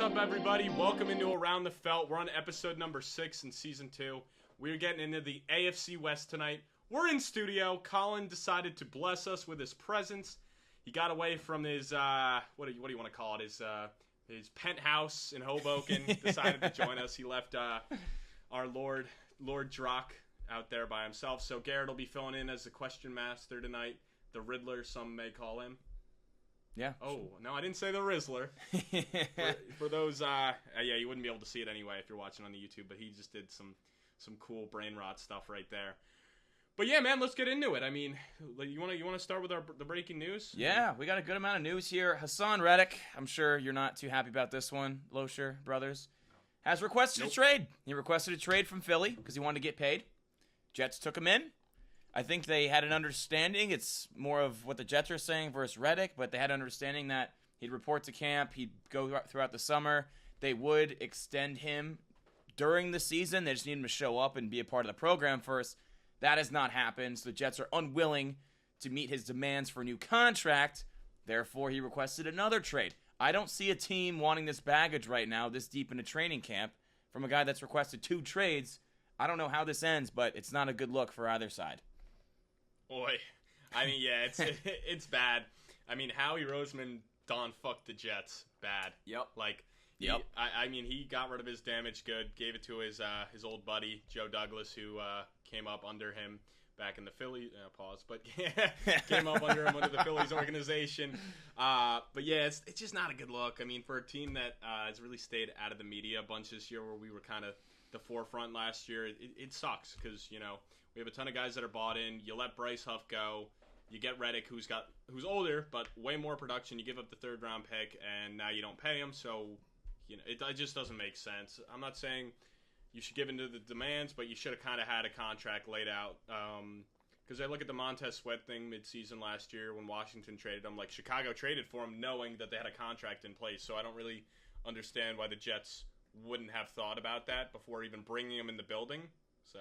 up, everybody? Welcome into Around the Felt. We're on episode number 6 in season 2. We're getting into the AFC West tonight. We're in studio. Colin decided to bless us with his presence. He got away from his what do you want to call it? His penthouse in Hoboken. Decided to join us. He left our Lord Drock out there by himself. So Garrett will be filling in as the question master tonight. The Riddler, some may call him. Yeah. Oh, no, I didn't say the Rizzler. for those, you wouldn't be able to see it anyway if you're watching on the YouTube, but he just did some cool brain rot stuff right there. But yeah, man, let's get into it. I mean, you want to start with the breaking news? Yeah, we got a good amount of news here. Hassan Reddick, I'm sure you're not too happy about this one, Loescher Brothers, has requested a trade. He requested a trade from Philly because he wanted to get paid. Jets took him in. I think they had an understanding. It's more of what the Jets are saying versus Reddick, but they had an understanding that he'd report to camp, he'd go throughout the summer. They would extend him during the season. They just need him to show up and be a part of the program first. That has not happened, so the Jets are unwilling to meet his demands for a new contract. Therefore, he requested another trade. I don't see a team wanting this baggage right now, this deep into training camp, from a guy that's requested 2 trades. I don't know how this ends, but it's not a good look for either side. Boy, I mean, yeah, it's bad. I mean, Howie Roseman fucked the Jets bad. Yep. I mean, he got rid of his damaged good, gave it to his old buddy Joe Douglas, who came up under him back in the Phillies. Came up under him under the Phillies organization. But yeah, it's just not a good look. I mean, for a team that has really stayed out of the media a bunch this year, where we were kind of the forefront last year, it sucks because we have a ton of guys that are bought in. You let Bryce Huff go. You get Reddick, who's older, but way more production. You give up the 3rd round pick, and now you don't pay him. So, it just doesn't make sense. I'm not saying you should give into the demands, but you should have kind of had a contract laid out. Because I look at the Montez Sweat thing midseason last year when Washington traded him. Like, Chicago traded for him knowing that they had a contract in place. So I don't really understand why the Jets wouldn't have thought about that before even bringing him in the building. So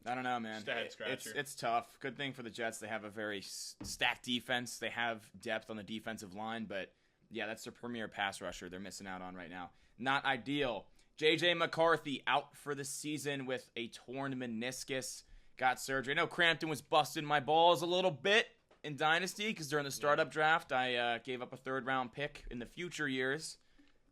I don't know, man. Just a head scratcher. It's tough. Good thing for the Jets, they have a very stacked defense. They have depth on the defensive line, but yeah, that's their premier pass rusher they're missing out on right now. Not ideal. J.J. McCarthy out for the season with a torn meniscus. Got surgery. I know Crampton was busting my balls a little bit in Dynasty because during the startup draft, I gave up a 3rd round pick in the future years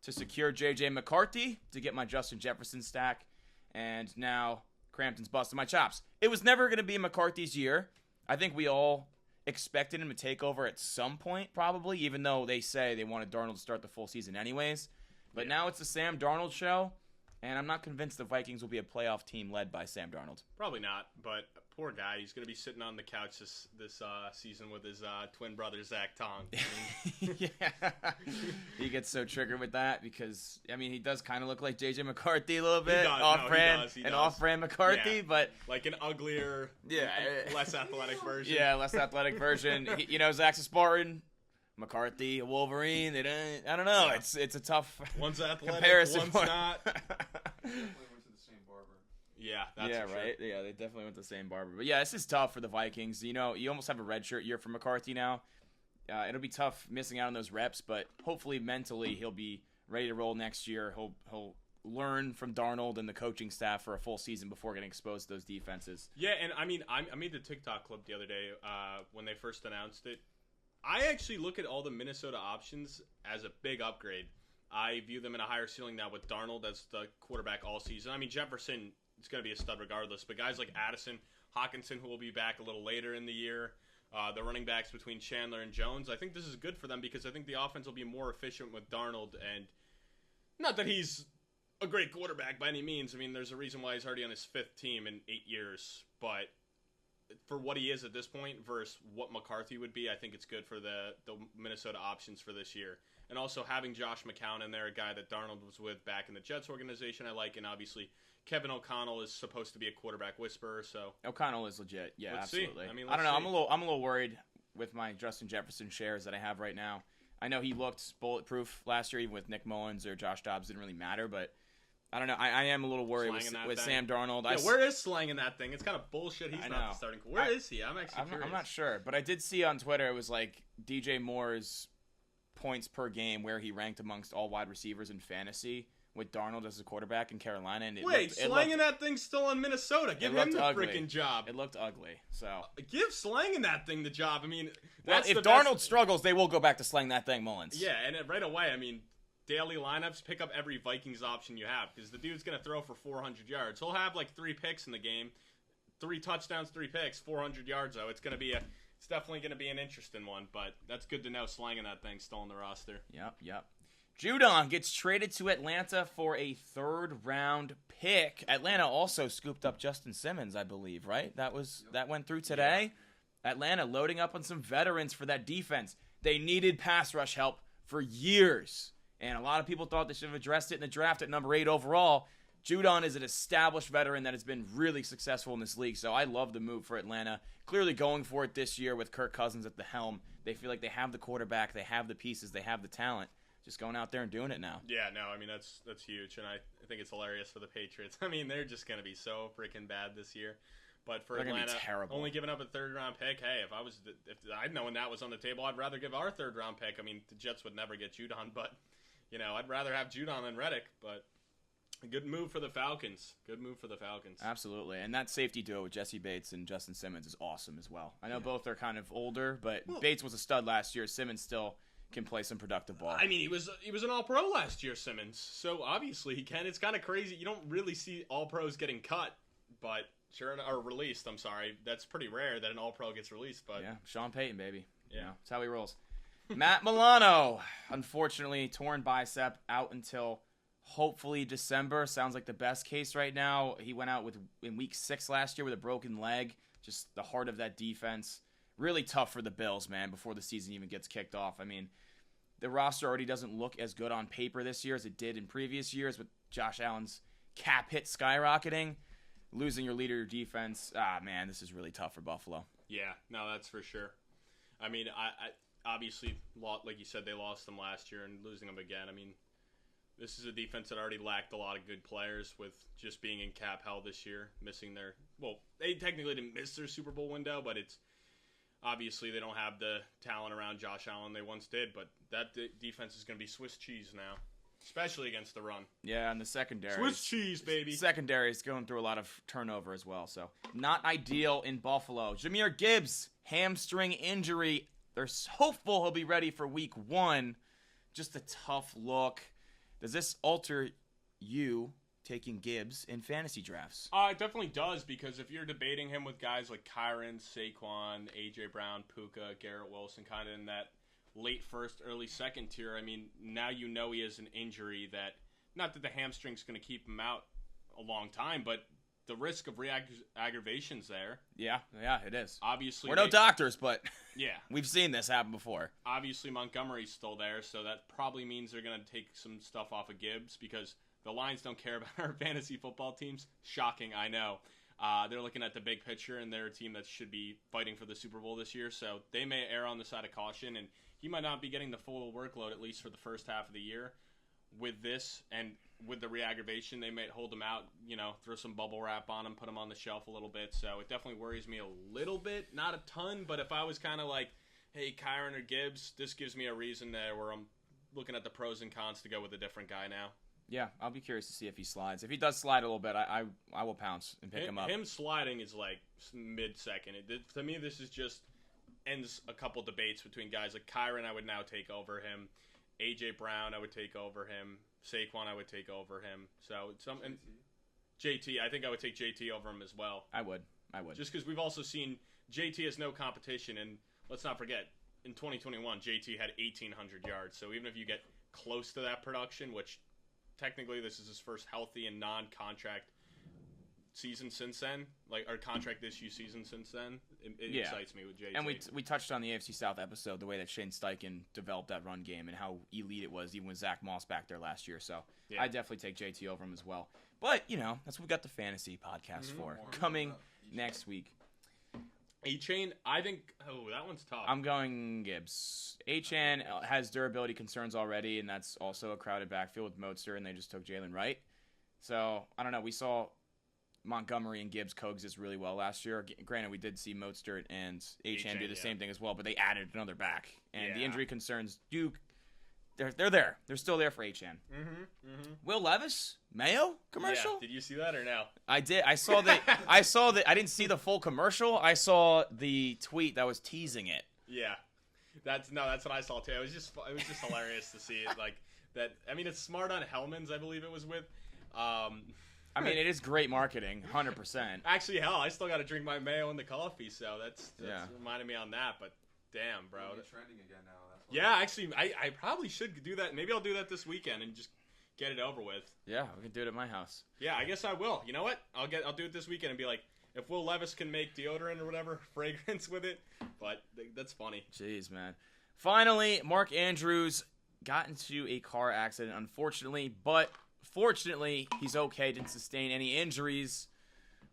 to secure J.J. McCarthy to get my Justin Jefferson stack, and now Crampton's busting my chops. It was never going to be McCarthy's year. I think we all expected him to take over at some point, probably, even though they say they wanted Darnold to start the full season anyways. But now it's the Sam Darnold show, and I'm not convinced the Vikings will be a playoff team led by Sam Darnold. Probably not, but poor guy. He's going to be sitting on the couch this season with his twin brother, Zach Tong. Yeah. He gets so triggered with that because, I mean, he does kind of look like J.J. McCarthy a little bit. He does. Off-brand McCarthy, but like an uglier, less athletic version. Yeah, less athletic version. Zach's a Spartan. McCarthy, a Wolverine. I don't know. Yeah. It's a tough one's athletic, comparison. One's not. Definitely went to the same barber. Yeah, that's right. Yeah, they definitely went to the same barber. But yeah, this is tough for the Vikings. You almost have a redshirt year for McCarthy now. It'll be tough missing out on those reps, but hopefully mentally he'll be ready to roll next year. He'll learn from Darnold and the coaching staff for a full season before getting exposed to those defenses. Yeah, and I mean, I made the TikTok clip the other day when they first announced it. I actually look at all the Minnesota options as a big upgrade. I view them in a higher ceiling now with Darnold as the quarterback all season. I mean, Jefferson is going to be a stud regardless, but guys like Addison, Hawkinson, who will be back a little later in the year, the running backs between Chandler and Jones, I think this is good for them because I think the offense will be more efficient with Darnold. And not that he's a great quarterback by any means. I mean, there's a reason why he's already on his 5th team in 8 years, but for what he is at this point versus what McCarthy would be, I think it's good for the Minnesota options for this year. And also having Josh McCown in there, a guy that Darnold was with back in the Jets organization, I like. And obviously, Kevin O'Connell is supposed to be a quarterback whisperer. So O'Connell is legit. Yeah, let's absolutely. See. I mean, I don't know. I'm a little worried with my Justin Jefferson shares that I have right now. I know he looked bulletproof last year, even with Nick Mullins or Josh Dobbs. Didn't really matter, but I don't know. I am a little worried with Sam Darnold. Yeah, where is Slang in that thing? It's kind of bullshit. He's not the starting. Where is he? I'm actually curious. I'm not sure, but I did see on Twitter it was like DJ Moore's points per game where he ranked amongst all wide receivers in fantasy with Darnold as a quarterback in Carolina. And slanging that thing still in Minnesota. Give him the freaking job. It looked ugly. So give slanging that thing the job. I mean, if Darnold struggles, they will go back to slang that thing, Mullins. Yeah, and right away, I mean, daily lineups, pick up every Vikings option you have because the dude's going to throw for 400 yards. He'll have like 3 picks in the game. 3 touchdowns, 3 picks, 400 yards, though. It's definitely going to be an interesting one, but that's good to know slanging that thing still on the roster. Yep. Judon gets traded to Atlanta for a 3rd-round pick. Atlanta also scooped up Justin Simmons, I believe, right? That went through today. Yeah. Atlanta loading up on some veterans for that defense. They needed pass rush help for years, and a lot of people thought they should have addressed it in the draft at number 8 overall. Judon is an established veteran that has been really successful in this league, so I love the move for Atlanta. Clearly going for it this year with Kirk Cousins at the helm. They feel like they have the quarterback, they have the pieces, they have the talent. Just going out there and doing it now. Yeah, no, I mean, that's huge, and I think it's hilarious for the Patriots. I mean, they're just going to be so freaking bad this year. But for Atlanta, only giving up a 3rd-round pick, hey, if I'd known that was on the table, I'd rather give our 3rd-round pick. I mean, the Jets would never get Judon, but, I'd rather have Judon than Reddick, but a good move for the Falcons. Absolutely, and that safety duo with Jesse Bates and Justin Simmons is awesome as well. I know both are kind of older, but Bates was a stud last year. Simmons still can play some productive ball. I mean, he was an All-Pro last year, Simmons. So obviously he can. It's kind of crazy. You don't really see All-Pros getting cut, but or released. I'm sorry. That's pretty rare that an All-Pro gets released. But yeah, Sean Payton, baby. Yeah, that's how he rolls. Matt Milano, unfortunately, torn bicep, out until hopefully December. Sounds like the best case right now. He went out in week 6 last year with a broken leg. Just the heart of that defense. Really tough for the Bills, man, before the season even gets kicked off. I mean, the roster already doesn't look as good on paper this year as it did in previous years with Josh Allen's cap hit skyrocketing. Losing your leader, your defense. Man, this is really tough for Buffalo. Yeah, no, that's for sure. I mean, I obviously, like you said, they lost them last year and losing them again. I mean, this is a defense that already lacked a lot of good players with just being in cap hell this year, missing they technically didn't miss their Super Bowl window, but it's obviously they don't have the talent around Josh Allen they once did, but that defense is going to be Swiss cheese now, especially against the run. Yeah, and the secondary. Swiss cheese, baby. Secondary is going through a lot of turnover as well, so not ideal in Buffalo. Jahmyr Gibbs, hamstring injury. They're hopeful he'll be ready for week 1. Just a tough look. Does this alter you taking Gibbs in fantasy drafts? It definitely does, because if you're debating him with guys like Kyron, Saquon, A.J. Brown, Puka, Garrett Wilson, kind of in that late 1st, early 2nd tier, I mean, now you know he has an injury that, not that the hamstring's going to keep him out a long time, but the risk of re-aggravation's there. Yeah, it is. Obviously, we're no doctors, but yeah, we've seen this happen before. Obviously, Montgomery's still there, so that probably means they're going to take some stuff off of Gibbs, because the Lions don't care about our fantasy football teams. Shocking, I know. They're looking at the big picture, and they're a team that should be fighting for the Super Bowl this year, so they may err on the side of caution, and he might not be getting the full workload, at least for the first half of the year. With this, and with the re-aggravation, they might hold him out, throw some bubble wrap on him, put him on the shelf a little bit, so it definitely worries me a little bit. Not a ton, but if I was kind of like, hey, Kyron or Gibbs, this gives me a reason there where I'm looking at the pros and cons to go with a different guy now. Yeah, I'll be curious to see if he slides. If he does slide a little bit, I will pounce and pick him up. Him sliding is like mid-second. To me, this is just ends a couple debates between guys like Kyron. I would now take over him. A.J. Brown, I would take over him. Saquon, I would take over him. So JT, I think I would take JT over him as well. I would. Just because we've also seen JT has no competition, and let's not forget, in 2021, JT had 1,800 yards. So even if you get close to that production, which technically this is his first healthy and non-contract season since then, our contract issue season since then, it excites me with JT. And we touched on the AFC South episode, the way that Shane Steichen developed that run game and how elite it was, even with Zach Moss back there last year. So yeah. I definitely take JT over him as well. But, that's what we got the fantasy podcast for. Coming next week. A-Chain, I think, that one's tough. I'm going Gibbs. A-Chain has durability concerns already, and that's also a crowded backfield with Mostert, and they just took Jalen Wright. So, I don't know. We saw Montgomery and Gibbs coexist really well last year. Granted, we did see Mostert and A-Chain do the same thing as well, but they added another back. And the injury concerns do they're there. They're still there for Achane. Will Levis, Mayo commercial. Yeah. Did you see that or no? I did. I saw the. I didn't see the full commercial. I saw the tweet that was teasing it. Yeah, that's what I saw too. It was just hilarious to see it like that. I mean, it's smart on Hellman's, I believe it was with. I mean, it is great marketing, 100%. Actually, hell, I still got to drink my mayo in the coffee, so that's reminded me on that. But damn, bro, It's trending again now. That's yeah, actually, I probably should do that. Maybe I'll do that this weekend and just get it over with. Yeah, we can do it at my house. Yeah, I guess I will. You know what? I'll do it this weekend and be like, if Will Levis can make deodorant or whatever fragrance with it, but that's funny. Jeez, man. Finally, Mark Andrews got into a car accident, unfortunately, but fortunately, he's okay. Didn't sustain any injuries.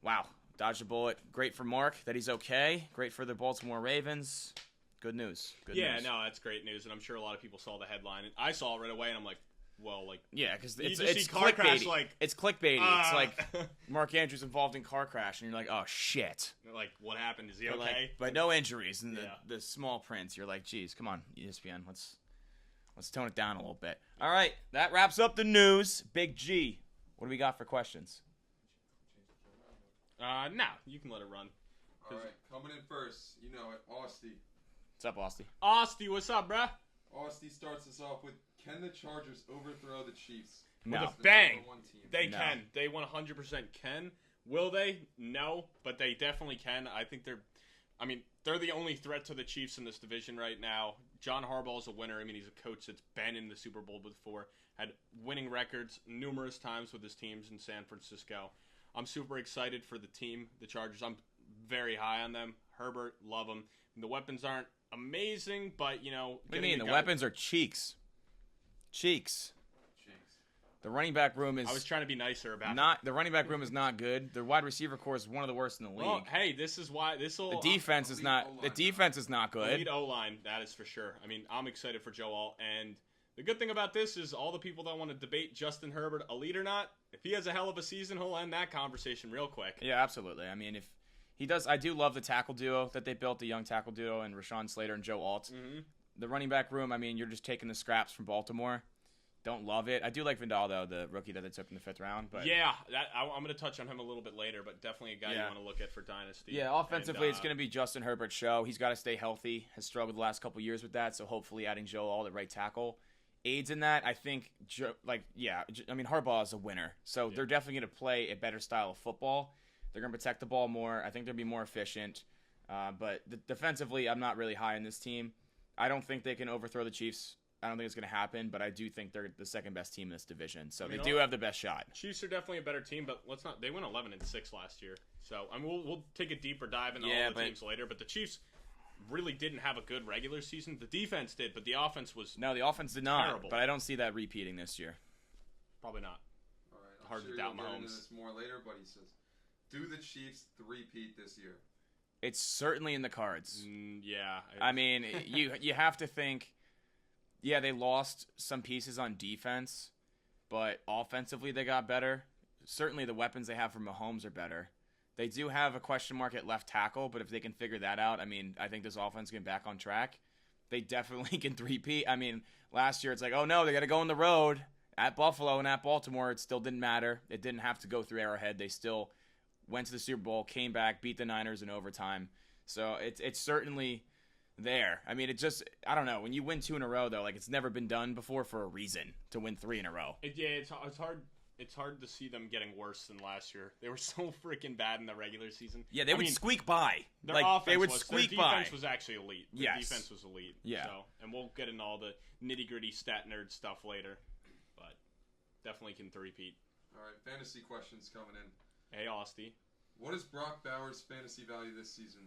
Wow, dodged a bullet. Great for Mark that he's okay. Great for the Baltimore Ravens. Good news. Good news. No, that's great news, and I'm sure a lot of people saw the headline. I saw it right away, and I'm like, well, like... Yeah, because it's clickbaity. Crash, like, it's clickbaity. It's like Mark Andrews involved in car crash, and you're like, oh, shit. Like, what happened? Is he but okay? But no injuries. And the small print, you're like, geez, come on, ESPN, let's tone it down a little bit. All right, that wraps up the news. Big G, what do we got for questions? No, you can let it run. All right, coming in first, you know it, Austie. What's up, Austie? Austie, what's up, bruh? Austie starts us off with, can the Chargers overthrow the Chiefs? No. With a The bang. number 1 team. They No. can. They 100% can. Will they? No, but they definitely can. I think they're the only threat to the Chiefs in this division right now. John Harbaugh is a winner. I mean, he's a coach that's been in the Super Bowl before, had winning records numerous times with his teams in San Francisco. I'm super excited for the team, the Chargers. I'm very high on them. Herbert, love him. The weapons aren't amazing, but, you know... What do you mean? The weapons are cheeks. Cheeks. Jinx. The running back room is... I was trying to be nicer about The running back room is not good. The wide receiver core is one of the worst in the league. Well, hey, this is why... The defense is not good. Elite O-line, that is for sure. I mean, I'm excited for Joe Alt, and the good thing about this is all the people that want to debate Justin Herbert, elite or not, if he has a hell of a season, he'll end that conversation real quick. Yeah, absolutely. I mean, if he does, I do love the tackle duo that they built, the young tackle duo, and Rashawn Slater and Joe Alt. Mm-hmm. The running back room, I mean, you're just taking the scraps from Baltimore. Don't love it. I do like Vidal, though, the rookie that they took in the 5th round. But yeah, I'm going to touch on him a little bit later, but definitely a guy you want to look at for Dynasty. Yeah, offensively, it's going to be Justin Herbert's show. He's got to stay healthy. Has struggled the last couple years with that, so hopefully adding Joe Alt at right tackle aids in that. I think, Harbaugh is a winner, so they're definitely going to play a better style of football. They're going to protect the ball more. I think they'll be more efficient. But defensively, I'm not really high on this team. I don't think they can overthrow the Chiefs. I don't think it's going to happen, but I do think they're the second best team in this division. So they do have the best shot. Chiefs are definitely a better team, but let's not. They went 11-6 last year. So I mean, we'll take a deeper dive into all the teams later. But the Chiefs really didn't have a good regular season. The defense did, but the offense was the offense did not. Terrible. But I don't see that repeating this year. Probably not. All right, I'm Hard sure to doubt you'll get into Mahomes. this more later, but he says, do the Chiefs three-peat this year? It's certainly in the cards. Yeah. I mean, you have to think. Yeah, they lost some pieces on defense, but offensively they got better. Certainly the weapons they have for Mahomes are better. They do have a question mark at left tackle, but if they can figure that out, I mean, I think this offense can get back on track. They definitely can three-peat. I mean, last year it's like, oh no, they got to go on the road at Buffalo and at Baltimore. It still didn't matter. It didn't have to go through Arrowhead. They still went to the Super Bowl, came back, beat the Niners in overtime. So it's certainly there. I mean, I don't know. When you win 2 in a row, though, like it's never been done before for a reason to win 3 in a row. It's hard. It's hard to see them getting worse than last year. They were so freaking bad in the regular season. Yeah, they would squeak by. Their offense they would was, squeak their by. defense was actually elite. Their defense was elite. Yeah. So, and we'll get into all the nitty-gritty stat nerd stuff later. But definitely can three-peat. All right, fantasy questions coming in. Hey, Austie. What is Brock Bowers' fantasy value this season?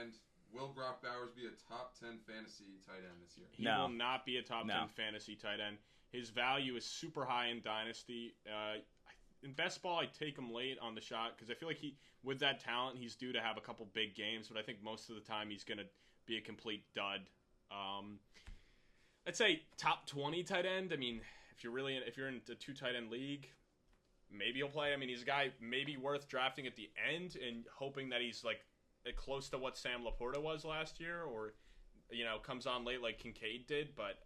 And will Brock Bowers be a top 10 fantasy tight end this year? He will not be a top 10 fantasy tight end. His value is super high in Dynasty. In best ball, I take him late on the shot because I feel like with that talent, he's due to have a couple big games. But I think most of the time he's going to be a complete dud. I'd say top 20 tight end. I mean, if you're in a 2 tight end league, maybe he'll play. I mean, he's a guy maybe worth drafting at the end and hoping that he's like close to what Sam Laporta was last year, or comes on late like Kincaid did. But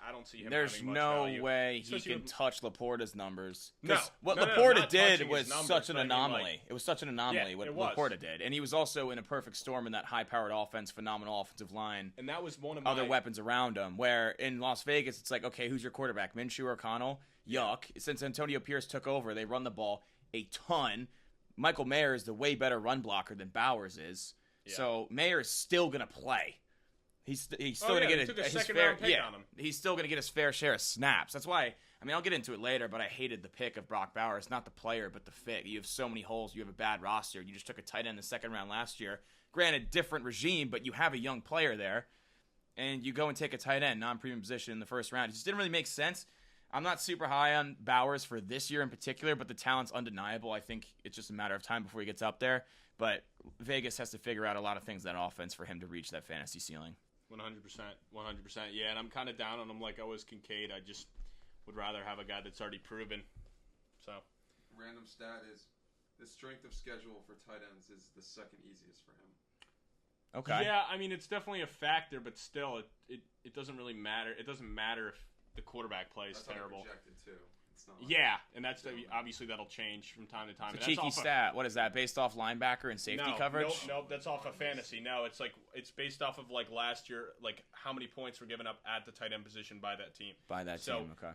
I don't see him There's having much no value. way he Especially can with- touch Laporta's numbers. No. 'Cause what No, Laporta not did touching was his numbers, such an but I mean, anomaly. like- It was such an anomaly what it was. Laporta did. And he was also in a perfect storm in that high-powered offense, phenomenal offensive line, And that was one of my other weapons around him. Where in Las Vegas, it's like, okay, who's your quarterback? Minshew or O'Connell? Yuck. Since Antonio Pierce took over, they run the ball a ton. Michael Mayer is the way better run blocker than Bowers is. Yeah. So Mayer is still going to play. He's still Oh, going to yeah, get they took a his second fair round pick on him. He's still going to get his fair share of snaps. That's why, I mean, I'll get into it later, but I hated the pick of Brock Bowers. Not the player, but the fit. You have so many holes. You have a bad roster. You just took a tight end in the second round last year. Granted, different regime, but you have a young player there. And you go and take a tight end, non-premium position in the first round. It just didn't really make sense. I'm not super high on Bowers for this year in particular, but the talent's undeniable. I think it's just a matter of time before he gets up there. But Vegas has to figure out a lot of things in that offense for him to reach that fantasy ceiling. 100%. Yeah, and I'm kind of down on him like I was Kincaid. I just would rather have a guy that's already proven. So, Random stat is the strength of schedule for tight ends is the second easiest for him. Okay. yeah, I mean, it's definitely a factor, but still, it doesn't really matter. It doesn't matter if the quarterback plays That's how they're terrible. projected too. It's not like Yeah, and that's obviously that'll change from time to time. It's a And that's cheeky off of- stat. What is that? Based off linebacker and safety coverage? Nope, that's off of fantasy. No, it's based off of like last year, like how many points were given up at the tight end position by that team. By that So- team, okay.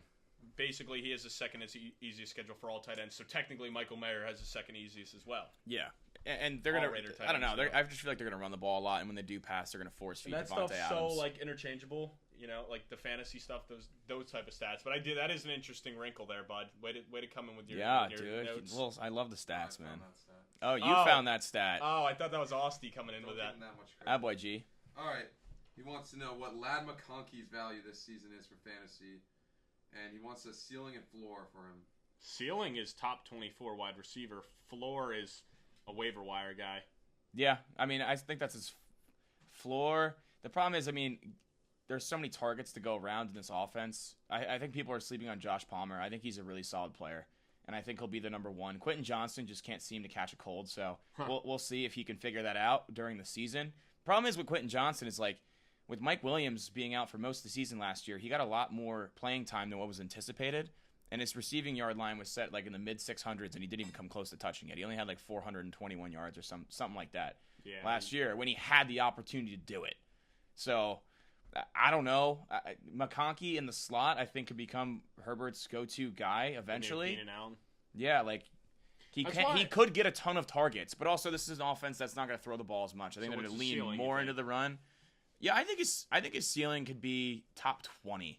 Basically, he has the second easiest schedule for all tight ends. So technically, Michael Mayer has the second easiest as well. Yeah. And they're All going Raider to, tight I don't know, ends, I just feel like they're going to run the ball a lot, and when they do pass, they're going to force feed And that Devontae stuff's Adams. so like interchangeable, you know, like the fantasy stuff, those type of stats. But that is an interesting wrinkle there, bud. Way to come in with your yeah, with your dude. notes. Well, I love the I stats, found man. that stat. Oh, you Oh. found that stat. Oh, I thought that was Austie coming in Don't with give that. him that much Ah, credit. boy, G. All right. He wants to know what Ladd McConkey's value this season is for fantasy, and he wants a ceiling and floor for him. Ceiling is top 24 wide receiver. Floor is a waiver wire guy. Yeah, I mean, I think that's his floor. The problem is, I mean, there's so many targets to go around in this offense. I think people are sleeping on Josh Palmer. I think he's a really solid player, and I think he'll be the number one. Quentin Johnston just can't seem to catch a cold, so we'll see if he can figure that out during the season. Problem is with Quentin Johnston is like, with Mike Williams being out for most of the season last year, he got a lot more playing time than what was anticipated. And his receiving yard line was set like in the mid 600s, and he didn't even come close to touching it. He only had like 421 yards or something like that last year when he had the opportunity to do it. So I don't know. McConkey in the slot, I think, could become Herbert's go-to guy eventually. Keenan Allen. Yeah, like he could get a ton of targets, but also this is an offense that's not going to throw the ball as much. I think So they're going what's to the lean ceiling, more you into think? the run. Yeah, I think his ceiling could be top 20.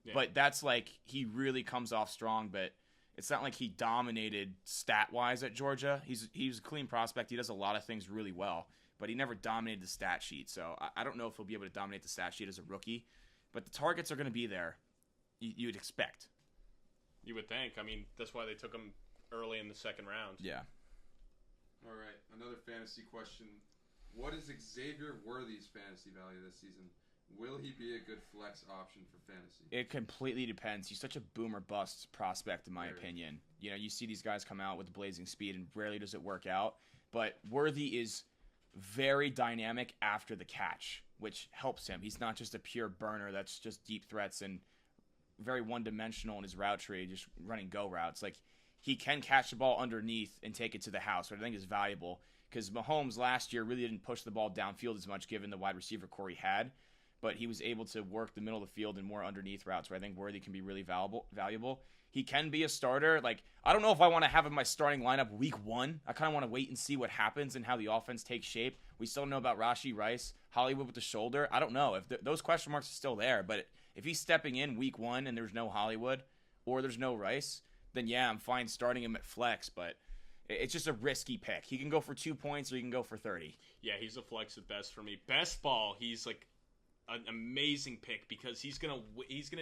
Yeah. But that's like he really comes off strong, but it's not like he dominated stat-wise at Georgia. He's a clean prospect. He does a lot of things really well, but he never dominated the stat sheet. So I don't know if he'll be able to dominate the stat sheet as a rookie, but the targets are going to be there. You'd expect. You would think. I mean, that's why they took him early in the second round. Yeah. All right. Another fantasy question. What is Xavier Worthy's fantasy value this season? Will he be a good flex option for fantasy? It completely depends. He's such a boom or bust prospect, in my Very. opinion. You know, you see these guys come out with blazing speed, and rarely does it work out. But Worthy is very dynamic after the catch, which helps him. He's not just a pure burner that's just deep threats and very one-dimensional in his route tree, just running go routes. Like, he can catch the ball underneath and take it to the house, which I think is valuable, because Mahomes last year really didn't push the ball downfield as much given the wide receiver core he had. But he was able to work the middle of the field and more underneath routes where I think Worthy can be really valuable. He can be a starter. Like, I don't know if I want to have him in my starting lineup week 1. I kind of want to wait and see what happens and how the offense takes shape. We still don't know about Rashee Rice, Hollywood with the shoulder. I don't know if those question marks are still there. But if he's stepping in week 1 and there's no Hollywood or there's no Rice, then yeah, I'm fine starting him at flex. But it's just a risky pick. He can go for 2 points or he can go for 30. Yeah, he's a flex at best for me. Best ball, he's like an amazing pick because he's gonna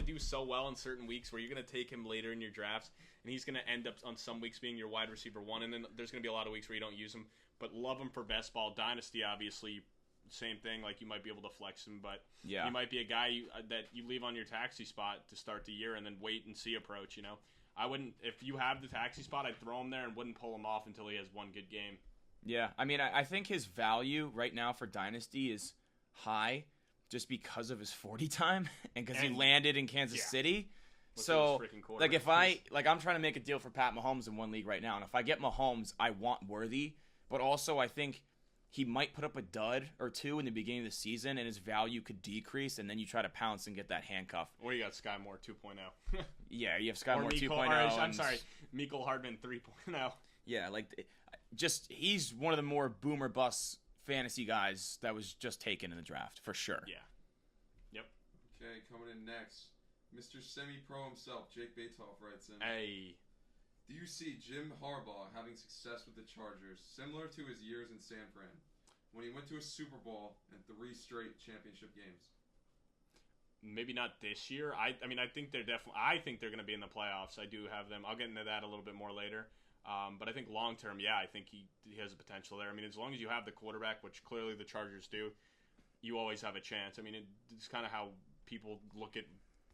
do so well in certain weeks where you're gonna take him later in your drafts, and he's gonna end up on some weeks being your wide receiver 1, and then there's gonna be a lot of weeks where you don't use him. But love him for best ball. Dynasty, obviously, same thing. Like, you might be able to flex him, but Yeah. he might be a guy that you leave on your taxi spot to start the year and then wait and see approach. You know, I wouldn't, if you have the taxi spot, I'd throw him there and wouldn't pull him off until he has one good game. Yeah, I mean, I think his value right now for Dynasty is high, just because of his 40 time and because he And- landed in Kansas City. With So, those freaking like, quarterbacks. I'm trying to make a deal for Pat Mahomes in one league right now, and if I get Mahomes, I want Worthy, but also I think he might put up a dud or two in the beginning of the season, and his value could decrease, and then you try to pounce and get that handcuff. What do you got, Sky Moore 2.0? Yeah, you have Sky Moore Mecole- 2.0. I'm and- sorry, Mecole Hardman 3.0. Yeah, like, just he's one of the more boomer bust fantasy guys that was just taken in the draft, for sure. Yeah. Yep. Okay, coming in next, Mr. Semi-Pro himself, Jake Batoff writes in. Hey. Do you see Jim Harbaugh having success with the Chargers, similar to his years in San Fran, when he went to a Super Bowl and 3 straight championship games? Maybe not this year. I think they're definitely. I think they're going to be in the playoffs. I do have them. I'll get into that a little bit more later. But I think long term, yeah, I think he has a potential there. I mean, as long as you have the quarterback, which clearly the Chargers do, you always have a chance. I mean, it's kind of how people look at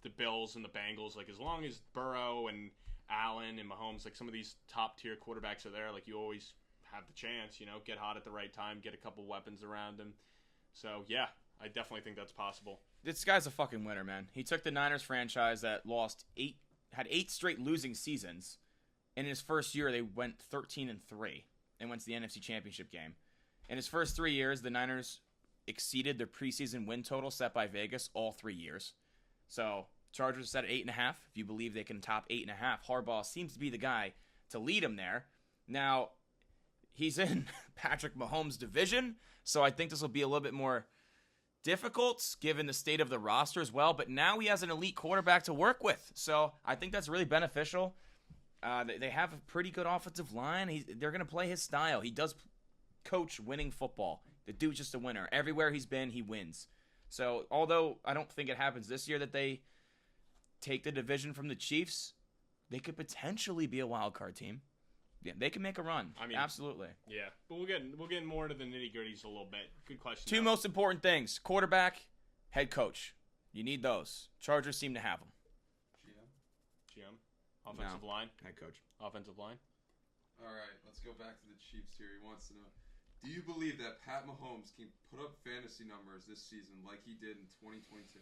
the Bills and the Bengals. Like, as long as Burrow and Allen and Mahomes, like some of these top tier quarterbacks are there, like you always have the chance. Get hot at the right time, get a couple weapons around him. So yeah, I definitely think that's possible. This guy's a fucking winner, man. He took the Niners franchise that had 8 straight losing seasons. In his first year, they went 13-3 and went to the NFC Championship game. In his first 3 years, the Niners exceeded their preseason win total set by Vegas all 3 years. So Chargers set at 8.5. If you believe they can top 8.5, Harbaugh seems to be the guy to lead them there. Now, he's in Patrick Mahomes' division, so I think this will be a little bit more difficult given the state of the roster as well. But now he has an elite quarterback to work with, so I think that's really beneficial. They have a pretty good offensive line. They're going to play his style. He does coach winning football. The dude's just a winner. Everywhere he's been, he wins. So, although I don't think it happens this year that they take the division from the Chiefs, they could potentially be a wild card team. Yeah, they can make a run. I mean, absolutely. Yeah, but we'll get more into the nitty gritties a little bit. Good question. Two most important things: quarterback, head coach. You need those. Chargers seem to have them. GM, offensive line, head coach, offensive line. All right, let's go back to the Chiefs here. He wants to know, do you believe that Pat Mahomes can put up fantasy numbers this season like he did in 2022?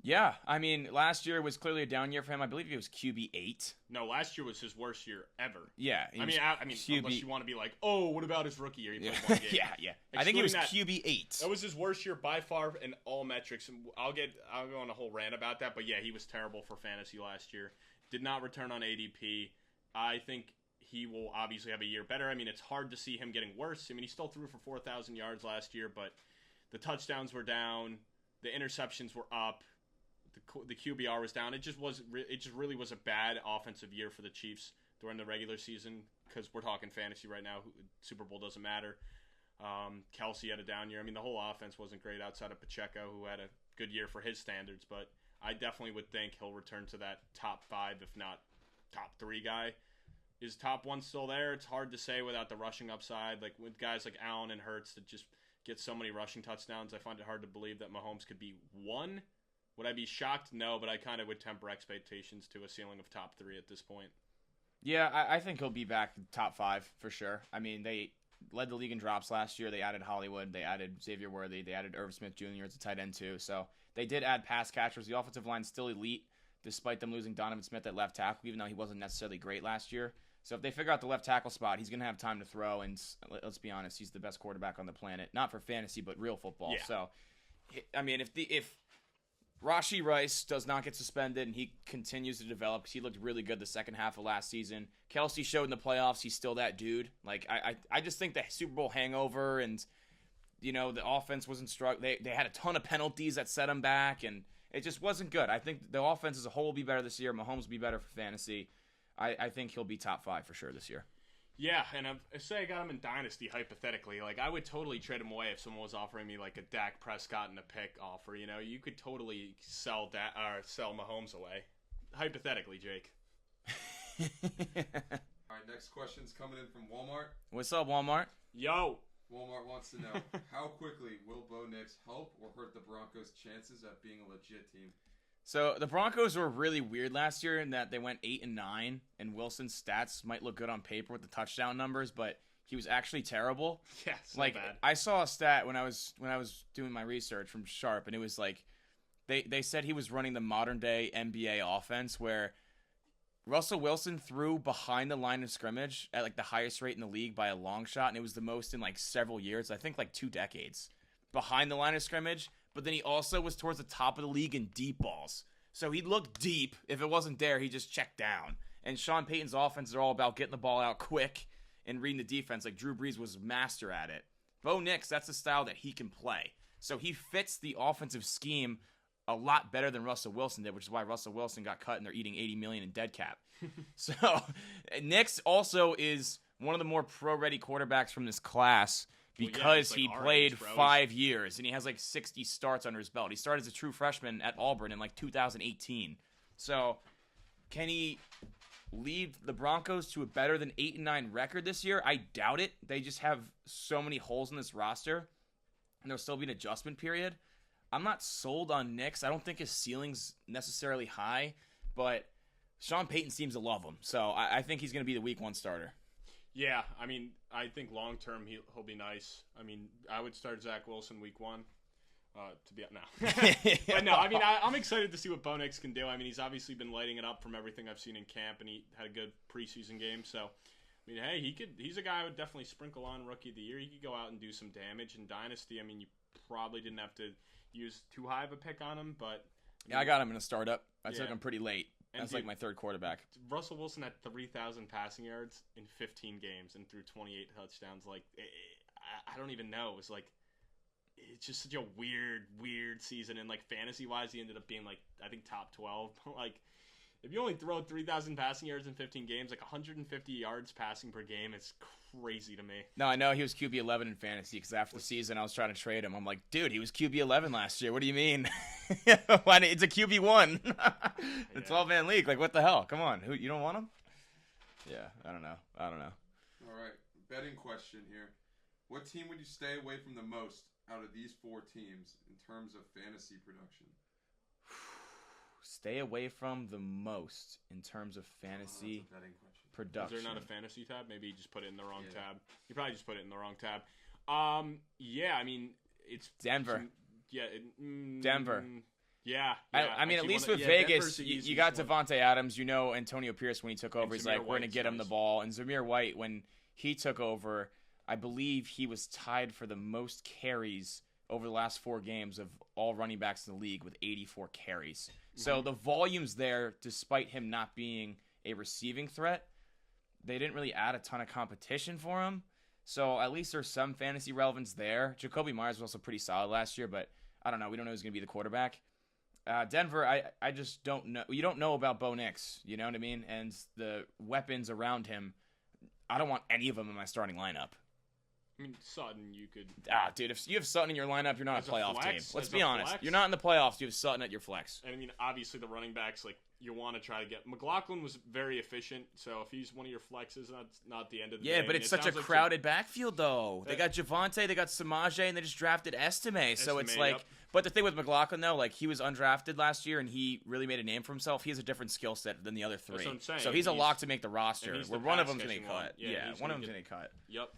Yeah, I mean, last year was clearly a down year for him. I believe he was QB 8. No, last year was his worst year ever. Yeah, I mean, unless you want to be like, oh, what about his rookie year? He played one game. yeah. I think he was QB 8. That was his worst year by far in all metrics. I'll go on a whole rant about that, but yeah, he was terrible for fantasy last year. Did not return on ADP. I think he will obviously have a year better. I mean, it's hard to see him getting worse. I mean, he still threw for 4,000 yards last year, but the touchdowns were down, the interceptions were up. The QBR was down. It just really was a bad offensive year for the Chiefs during the regular season because we're talking fantasy right now. Super Bowl doesn't matter. Kelsey had a down year. I mean, the whole offense wasn't great outside of Pacheco, who had a good year for his standards. But I definitely would think he'll return to that top 5, if not top 3 guy. Is top 1 still there? It's hard to say without the rushing upside. Like with guys like Allen and Hurts that just get so many rushing touchdowns, I find it hard to believe that Mahomes could be 1. Would I be shocked? No, but I kind of would temper expectations to a ceiling of top 3 at this point. Yeah, I think he'll be back top 5 for sure. I mean, they led the league in drops last year. They added Hollywood. They added Xavier Worthy. They added Irv Smith Jr. as a tight end too. So they did add pass catchers. The offensive line's still elite, despite them losing Donovan Smith at left tackle, even though he wasn't necessarily great last year. So if they figure out the left tackle spot, he's going to have time to throw. And let's be honest, he's the best quarterback on the planet. Not for fantasy, but real football. Yeah. So, I mean, if Rashee Rice does not get suspended and he continues to develop because he looked really good the second half of last season. Kelsey showed in the playoffs he's still that dude. Like I just think the Super Bowl hangover and the offense wasn't struck. They had a ton of penalties that set them back and it just wasn't good. I think the offense as a whole will be better this year. Mahomes will be better for fantasy. I think he'll be top 5 for sure this year. Yeah, and say I got him in Dynasty, hypothetically. Like, I would totally trade him away if someone was offering me, like, a Dak Prescott and a pick offer, You could totally sell Mahomes away. Hypothetically, Jake. All right, next question's coming in from Walmart. What's up, Walmart? Yo! Walmart wants to know, how quickly will Bo Nix help or hurt the Broncos' chances at being a legit team? So the Broncos were really weird last year in that they went 8-9, and Wilson's stats might look good on paper with the touchdown numbers, but he was actually terrible. Yeah, so like bad. I saw a stat when I was doing my research from Sharp, and it was like they said he was running the modern day NBA offense where Russell Wilson threw behind the line of scrimmage at like the highest rate in the league by a long shot, and it was the most in like several years. I think like 2 decades behind the line of scrimmage. But then he also was towards the top of the league in deep balls. So he'd look deep. If it wasn't there, he just checked down. And Sean Payton's offenses are all about getting the ball out quick and reading the defense. Like Drew Brees was master at it. Bo Nix, that's the style that he can play. So he fits the offensive scheme a lot better than Russell Wilson did, which is why Russell Wilson got cut and they're eating $80 million in dead cap. So Nix also is one of the more pro-ready quarterbacks from this class because he played 5 years and he has like 60 starts under his belt. He started as a true freshman at Auburn in like 2018. So can he lead the Broncos to a better than 8-9 record this year? I doubt it. They just have so many holes in this roster, and there'll still be an adjustment period. I'm not sold on Nix. I don't think his ceiling's necessarily high, but Sean Payton seems to love him. So I think he's going to be the week 1 starter. Yeah, I mean, I think long term he'll be nice. I mean, I would start Zach Wilson week 1. To be no, but no. I mean, I'm excited to see what Bo Nix can do. I mean, he's obviously been lighting it up from everything I've seen in camp, and he had a good preseason game. So, I mean, hey, he's a guy I would definitely sprinkle on Rookie of the Year. He could go out and do some damage in Dynasty. I mean, you probably didn't have to use too high of a pick on him, but yeah, I got him in a startup. I took him pretty late. That's like my 3rd quarterback. Russell Wilson had 3,000 passing yards in 15 games and threw 28 touchdowns. Like, I don't even know. It was like, it's just such a weird season. And like fantasy-wise, he ended up being like, I think top 12. Like, if you only throw 3,000 passing yards in 15 games, like 150 yards passing per game, it's crazy to me. No, I know he was QB 11 in fantasy because after the season I was trying to trade him. I'm like, dude, he was QB 11 last year. What do you mean? It's a QB 1. The 12-man league. Like, what the hell? Come on, you don't want him? Yeah, I don't know. All right, betting question here. What team would you stay away from the most out of these 4 teams in terms of fantasy production? Stay away from the most in terms of fantasy production. Is there not a fantasy tab? Maybe you just put it in the wrong tab. You probably just put it in the wrong tab. Yeah, I mean, it's Denver. Denver. Yeah. I mean, at least with Vegas, you got Devontae Adams. You know Antonio Pierce when he took over. He's like, we're going to get him the ball. And Zamir White, when he took over, I believe he was tied for the most carries over the last 4 games of all running backs in the league with 84 carries. So the volume's there despite him not being a receiving threat. They didn't really add a ton of competition for him. So at least there's some fantasy relevance there. Jacoby Myers was also pretty solid last year, but I don't know. We don't know who's going to be the quarterback. Denver, I just don't know. You don't know about Bo Nix, you know what I mean? And the weapons around him, I don't want any of them in my starting lineup. I mean, Sutton, you could... dude, if you have Sutton in your lineup, you're not a playoff team. Let's be honest. Flex? You're not in the playoffs. You have Sutton at your flex. And I mean, obviously, the running backs, like, you want to try to get... McLaughlin was very efficient, so if he's one of your flexes, that's not the end of the day. Yeah, but it's such a crowded backfield, though. They got Javonte, they got Samaje, and they just drafted Estime. So it's like... Yep. But the thing with McLaughlin, though, like, he was undrafted last year, and he really made a name for himself. He has a different skill set than the other 3. That's what I'm saying. So he's a lock to make the roster. Where one of them's going to get cut. Yeah, one of them's going to get cut. Yep.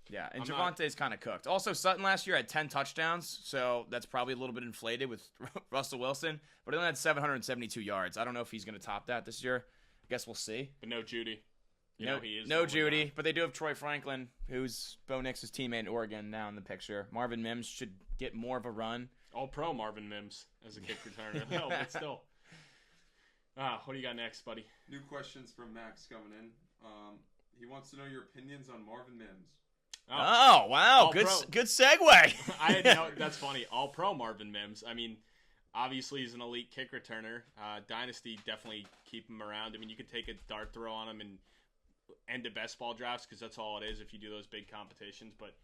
Yeah, and Javonte's kind of cooked. Also, Sutton last year had 10 touchdowns, so that's probably a little bit inflated with Russell Wilson. But he only had 772 yards. I don't know if he's going to top that this year. I guess we'll see. But no Judy. No Judy, but they do have Troy Franklin, who's Bo Nix's teammate in Oregon, now in the picture. Marvin Mims should get more of a run. All-pro Marvin Mims as a kick returner. No, but still. What do you got next, buddy? New questions from Max coming in. He wants to know your opinions on Marvin Mims. Oh wow. Good segue. That's funny. All-pro Marvin Mims. I mean, obviously he's an elite kick returner. Dynasty, definitely keep him around. I mean, you could take a dart throw on him and end of best ball drafts because that's all it is if you do those big competitions. But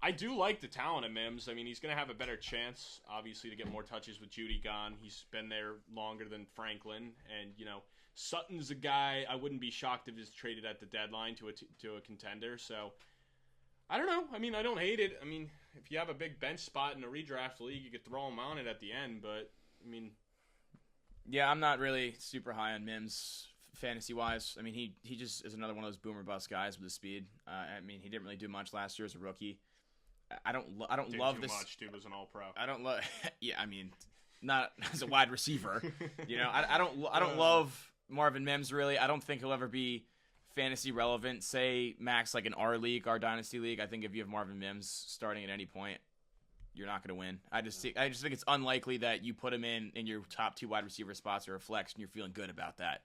I do like the talent of Mims. I mean, he's going to have a better chance, obviously, to get more touches with Judy gone. He's been there longer than Franklin. And, Sutton's a guy I wouldn't be shocked if he's traded at the deadline to a contender. So, I don't know. I mean, I don't hate it. I mean, if you have a big bench spot in a redraft league, you could throw him on it at the end. But, I mean... Yeah, I'm not really super high on Mims fantasy-wise. I mean, he just is another one of those boomer bust guys with the speed. I mean, he didn't really do much last year as a rookie. I don't love this. Much. Dude was an all-pro. I don't love. Yeah, I mean, not as a wide receiver. You know, I don't love Marvin Mims really. I don't think he'll ever be fantasy relevant. Say max like in our league, our dynasty league. I think if you have Marvin Mims starting at any point, you're not going to win. I just think it's unlikely that you put him in your top 2 wide receiver spots or a flex, and you're feeling good about that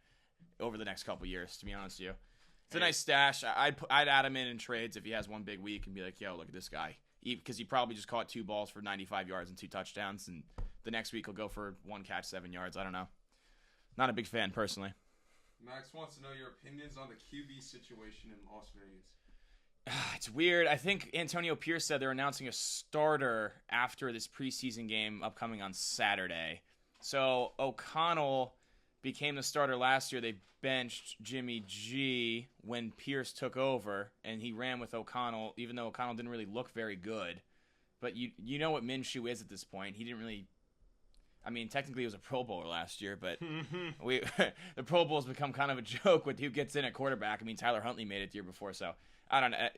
over the next couple of years. To be honest with you, it's a nice stash. I'd add him in trades if he has one big week and be like, yo, look at this guy. Because he probably just caught 2 balls for 95 yards and 2 touchdowns, and the next week he'll go for 1 catch, 7 yards. I don't know. Not a big fan, personally. Max wants to know your opinions on the QB situation in Las Vegas. It's weird. I think Antonio Pierce said they're announcing a starter after this preseason game upcoming on Saturday. So O'Connell became the starter last year. They benched Jimmy G when Pierce took over, and he ran with O'Connell, even though O'Connell didn't really look very good. But you know what Minshew is at this point. He didn't really... I mean, technically he was a Pro Bowler last year, but the Pro Bowl has become kind of a joke with who gets in at quarterback. I mean, Tyler Huntley made it the year before, so I don't know.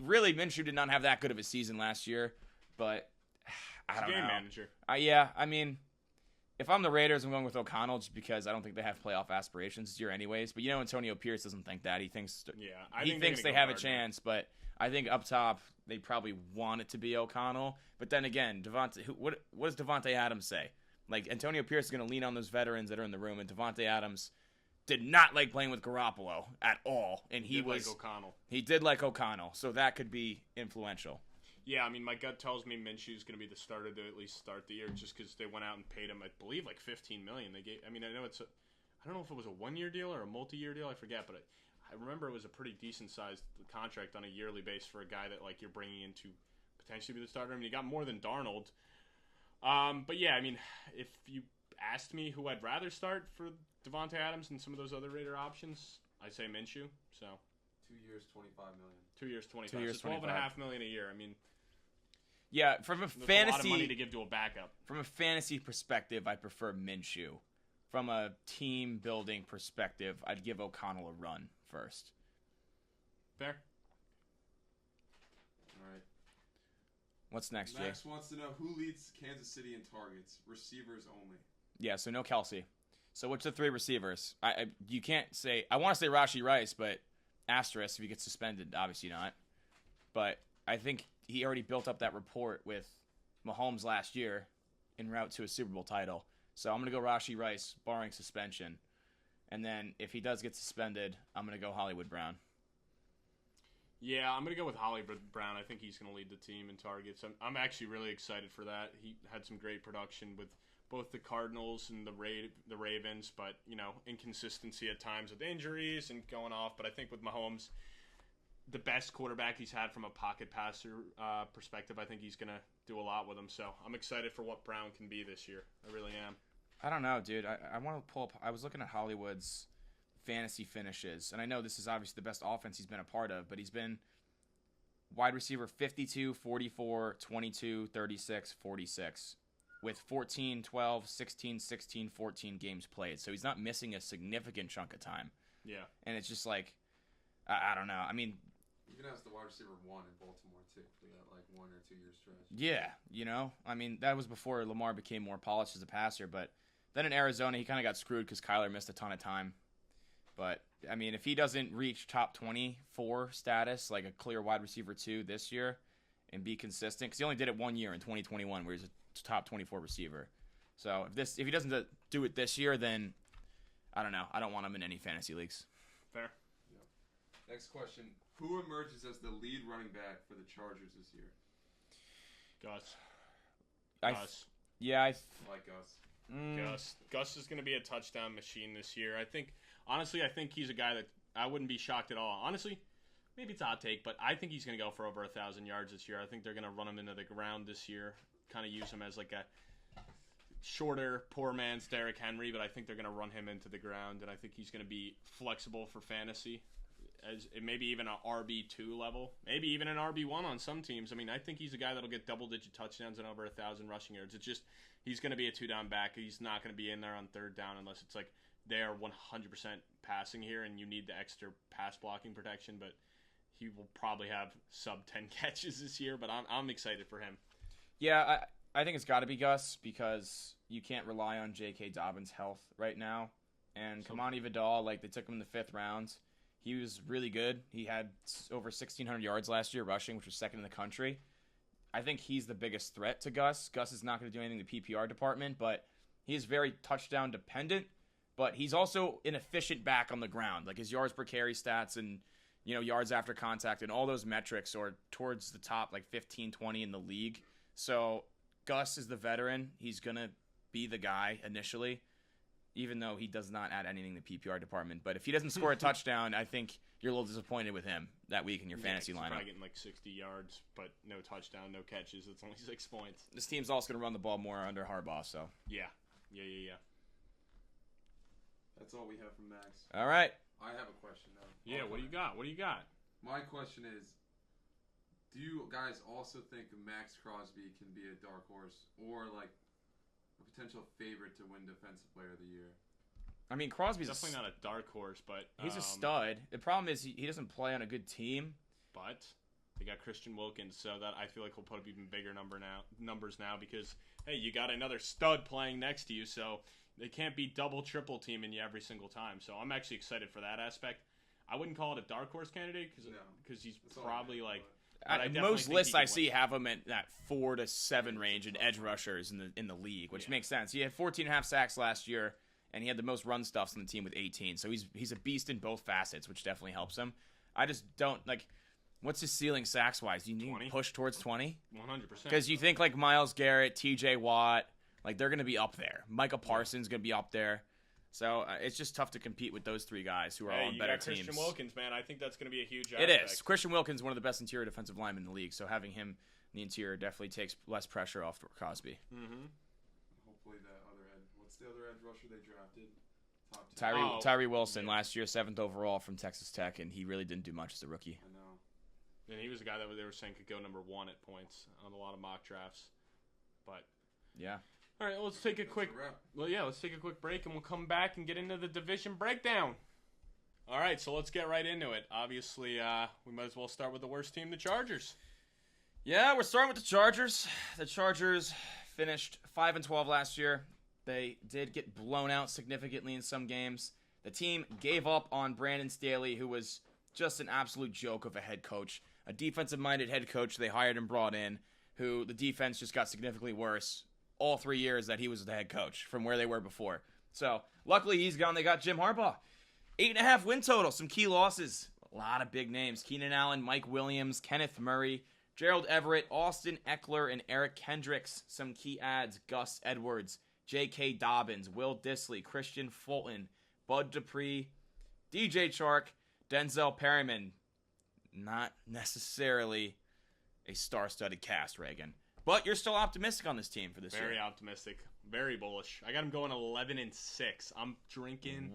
Really, Minshew did not have that good of a season last year, but I don't know. Game manager. Yeah, I mean... If I'm the Raiders, I'm going with O'Connell just because I don't think they have playoff aspirations this year anyways. But Antonio Pierce doesn't think that. He thinks they have a chance, but I think up top they probably want it to be O'Connell. But then again, what does Devontae Adams say? Like, Antonio Pierce is going to lean on those veterans that are in the room, and Devontae Adams did not like playing with Garoppolo at all. And he did like O'Connell, so that could be influential. Yeah, I mean, my gut tells me Minshew's going to be the starter to at least start the year, just because they went out and paid him, I believe, like $15 million. I know I don't know if it was a 1-year deal or a multi-year deal. I forget, but I remember it was a pretty decent sized contract on a yearly base for a guy that like you're bringing in to potentially be the starter. I mean, he got more than Darnold. But yeah, I mean, if you asked me who I'd rather start for Devontae Adams and some of those other Raider options, I'd say Minshew. So 2 years, $25 million. 2 years, 25. 2 years, so $12.5 million a year. I mean. Yeah, from a fantasy, a lot of money to give to a backup. From a fantasy perspective, I prefer Minshew. From a team building perspective, I'd give O'Connell a run first. Fair. All right. What's next, Jay? Max wants to know who leads Kansas City in targets. Receivers only. Yeah, so no Kelsey. So which of the 3 receivers? You can't say. I want to say Rashee Rice, but asterisk if he gets suspended, obviously not. But I think he already built up that rapport with Mahomes last year en route to a Super Bowl title. So I'm going to go Rashee Rice, barring suspension. And then if he does get suspended, I'm going to go Hollywood Brown. Yeah, I'm going to go with Hollywood Brown. I think he's going to lead the team in targets. I'm actually really excited for that. He had some great production with both the Cardinals and the Ravens, but, inconsistency at times with injuries and going off. But I think with Mahomes, the best quarterback he's had from a pocket passer perspective, I think he's going to do a lot with him. So I'm excited for what Brown can be this year. I really am. I don't know, dude. I want to pull up. I was looking at Hollywood's fantasy finishes, and I know this is obviously the best offense he's been a part of, but he's been wide receiver 52, 44, 22, 36, 46 with 14, 12, 16, 16, 14 games played. So he's not missing a significant chunk of time. Yeah. And it's just like, I don't know. I mean, even as the wide receiver 1 in Baltimore, too, for that, 1 or 2 year stretch. Yeah, I mean, that was before Lamar became more polished as a passer, but then in Arizona, he kind of got screwed because Kyler missed a ton of time. But, I mean, if he doesn't reach top 24 status, like a clear wide receiver 2 this year, and be consistent, because he only did it 1 year in 2021 where he's a top 24 receiver. So if he doesn't do it this year, then I don't know. I don't want him in any fantasy leagues. Fair. Yeah. Next question. Who emerges as the lead running back for the Chargers this year? Gus. Yeah, like Gus. Gus is going to be a touchdown machine this year. I think he's a guy that I wouldn't be shocked at all. Honestly, maybe it's a hot take, but I think he's going to go for over 1,000 yards this year. I think they're going to run him into the ground this year, kind of use him as like a shorter, poor man's Derrick Henry, but I think they're going to run him into the ground, and I think he's going to be flexible for fantasy, as maybe even an RB2 level, maybe even an RB1 on some teams. I mean, I think he's a guy that'll get double-digit touchdowns and over 1,000 rushing yards. It's just he's going to be a 2-down back. He's not going to be in there on 3rd down unless it's like they are 100% passing here, and you need the extra pass blocking protection. But he will probably have sub 10 catches this year. But I'm excited for him. Yeah, I think it's got to be Gus because you can't rely on J.K. Dobbins' health right now. And Kamani Vidal, like they took him in the 5th round. He was really good. He had over 1,600 yards last year rushing, which was second in the country. I think he's the biggest threat to Gus. Gus is not going to do anything in the PPR department, but he is very touchdown dependent. But he's also an efficient back on the ground. Like his yards per carry stats and yards after contact and all those metrics are towards the top, like 15, 20 in the league. So Gus is the veteran. He's going to be the guy initially, even though he does not add anything in the PPR department. But if he doesn't score a touchdown, I think you're a little disappointed with him that week in your fantasy lineup. He's probably getting like 60 yards, but no touchdown, no catches. It's only 6 points. This team's also going to run the ball more under Harbaugh, so. Yeah. That's all we have from Max. All right. I have a question, though. Yeah, what do you got? My question is, do you guys also think Max Crosby can be a dark horse or like a potential favorite to win Defensive Player of the Year? I mean, Crosby's definitely not a dark horse, but he's a stud. The problem is he doesn't play on a good team. But they got Christian Wilkins, so that I feel like he'll put up even bigger numbers now because hey, you got another stud playing next to you, so they can't be double, triple teaming you every single time. So I'm actually excited for that aspect. I wouldn't call it a dark horse candidate because he's probably like. Most lists I see have him at that 4 to 7 range in edge rushers in the league, which makes sense. He had 14.5 sacks last year, and he had the most run stuffs on the team with 18. So he's a beast in both facets, which definitely helps him. I just don't like. What's his ceiling sacks wise? Do you need to push towards 20? 100%. Because you think like Myles Garrett, T.J. Watt, like they're going to be up there. Micah Parsons going to be up there. So it's just tough to compete with those 3 guys who are all on better teams. Christian Wilkins, man, I think that's going to be a huge aspect. It is. Christian Wilkins is one of the best interior defensive linemen in the league, so having him in the interior definitely takes less pressure off Crosby. Mm-hmm. Hopefully that other edge. What's the other edge rusher they drafted? Tyree Wilson, last year 7th overall from Texas Tech, and he really didn't do much as a rookie. I know. And he was a guy that they were saying could go number 1 at points on a lot of mock drafts. But yeah. All right, let's take a quick break, and we'll come back and get into the division breakdown. All right, so let's get right into it. Obviously, we might as well start with the worst team, the Chargers. Yeah, we're starting with the Chargers. The Chargers finished 5-12 last year. They did get blown out significantly in some games. The team gave up on Brandon Staley, who was just an absolute joke of a head coach. A defensive-minded head coach they hired and brought in, who the defense just got significantly worse all 3 years that he was the head coach from where they were before. So, luckily he's gone. They got Jim Harbaugh. 8.5 win total. Some key losses. A lot of big names. Keenan Allen, Mike Williams, Kenneth Murray, Gerald Everett, Austin Eckler, and Eric Kendricks. Some key adds. Gus Edwards, J.K. Dobbins, Will Dissly, Christian Fulton, Bud Dupree, DJ Chark, Denzel Perryman. Not necessarily a star-studded cast, Reagan. But you're still optimistic on this team for this year. Very optimistic. Very bullish. I got him going 11-6. I'm drinking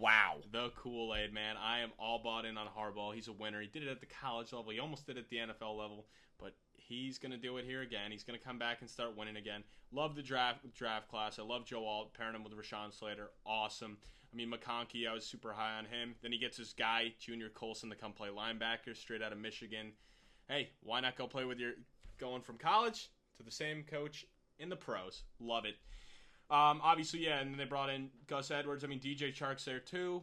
the Kool-Aid, man. I am all bought in on Harbaugh. He's a winner. He did it at the college level. He almost did it at the NFL level. But he's going to do it here again. He's going to come back and start winning again. Love the draft class. I love Joe Alt, pairing him with Rashawn Slater. Awesome. I mean, McConkey, I was super high on him. Then he gets his guy, Junior Colson, to come play linebacker straight out of Michigan. Hey, why not go play with going from college to the same coach in the pros? Love it. Obviously, yeah, and then they brought in Gus Edwards. I mean, DJ Chark's there too.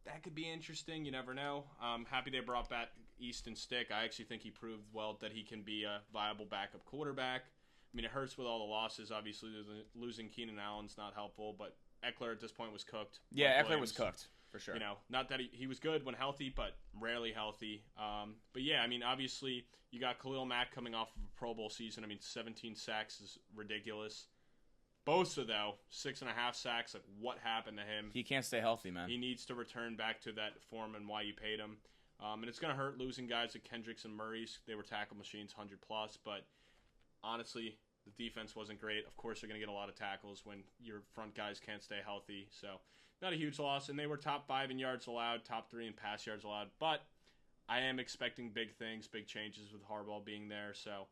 That could be interesting. You never know. Happy they brought back Easton Stick. I actually think he proved well that he can be a viable backup quarterback. I mean, it hurts with all the losses. Obviously, losing Keenan Allen's not helpful, but Eckler at this point was cooked. Yeah, Eckler was cooked, for sure. You know, not that he was good when healthy, but rarely healthy. But yeah, I mean, obviously, you got Khalil Mack coming off of a Pro Bowl season. I mean, 17 sacks is ridiculous. Bosa, though, 6.5 sacks. Like, what happened to him? He can't stay healthy, man. He needs to return back to that form and why you paid him. And it's going to hurt losing guys like Kendricks and Murray's. They were tackle machines, 100+. But honestly, the defense wasn't great. Of course, they're going to get a lot of tackles when your front guys can't stay healthy. So, not a huge loss. And they were top 5 in yards allowed, top 3 in pass yards allowed. But I am expecting big things, big changes with Harbaugh being there. So,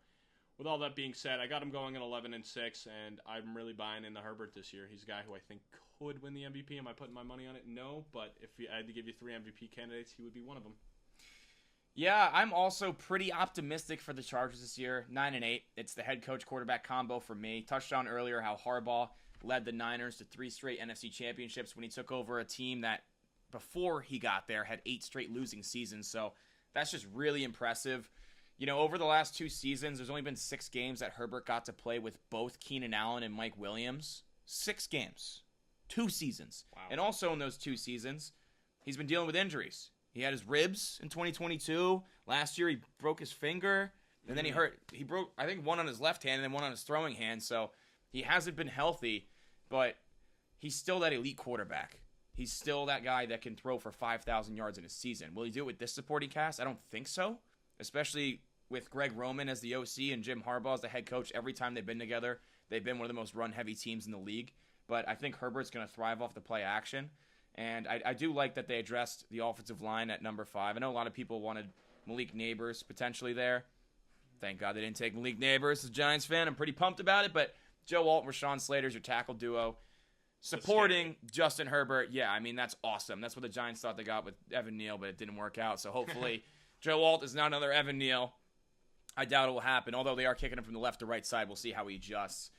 with all that being said, I got him going at 11-6, and I'm really buying into Herbert this year. He's a guy who I think would win the MVP. Am I putting my money on it? No, but if I had to give you 3 MVP candidates, he would be one of them. Yeah, I'm also pretty optimistic for the Chargers this year. 9-8. It's the head coach quarterback combo for me. Touched on earlier how Harbaugh led the Niners to 3 straight NFC championships when he took over a team that, before he got there, had 8 straight losing seasons. So that's just really impressive. You know, over the last 2 seasons, there's only been 6 games that Herbert got to play with both Keenan Allen and Mike Williams. 6 games. 2 seasons. Wow. And also in those 2 seasons, he's been dealing with injuries. He had his ribs in 2022. Last year, he broke his finger. And then he broke, I think, one on his left hand and then one on his throwing hand. So he hasn't been healthy, but he's still that elite quarterback. He's still that guy that can throw for 5,000 yards in a season. Will he do it with this supporting cast? I don't think so, especially with Greg Roman as the OC and Jim Harbaugh as the head coach. Every time they've been together, they've been one of the most run-heavy teams in the league. But I think Herbert's going to thrive off the play action. And I do like that they addressed the offensive line at number 5. I know a lot of people wanted Malik Neighbors potentially there. Thank God they didn't take Malik Neighbors as a Giants fan. I'm pretty pumped about it. But Joe Alt and Rashawn Slater's your tackle duo. Supporting Justin Herbert, yeah, I mean, that's awesome. That's what the Giants thought they got with Evan Neal, but it didn't work out. So hopefully Joe Alt is not another Evan Neal. I doubt it will happen. Although they are kicking him from the left to right side. We'll see how he adjusts.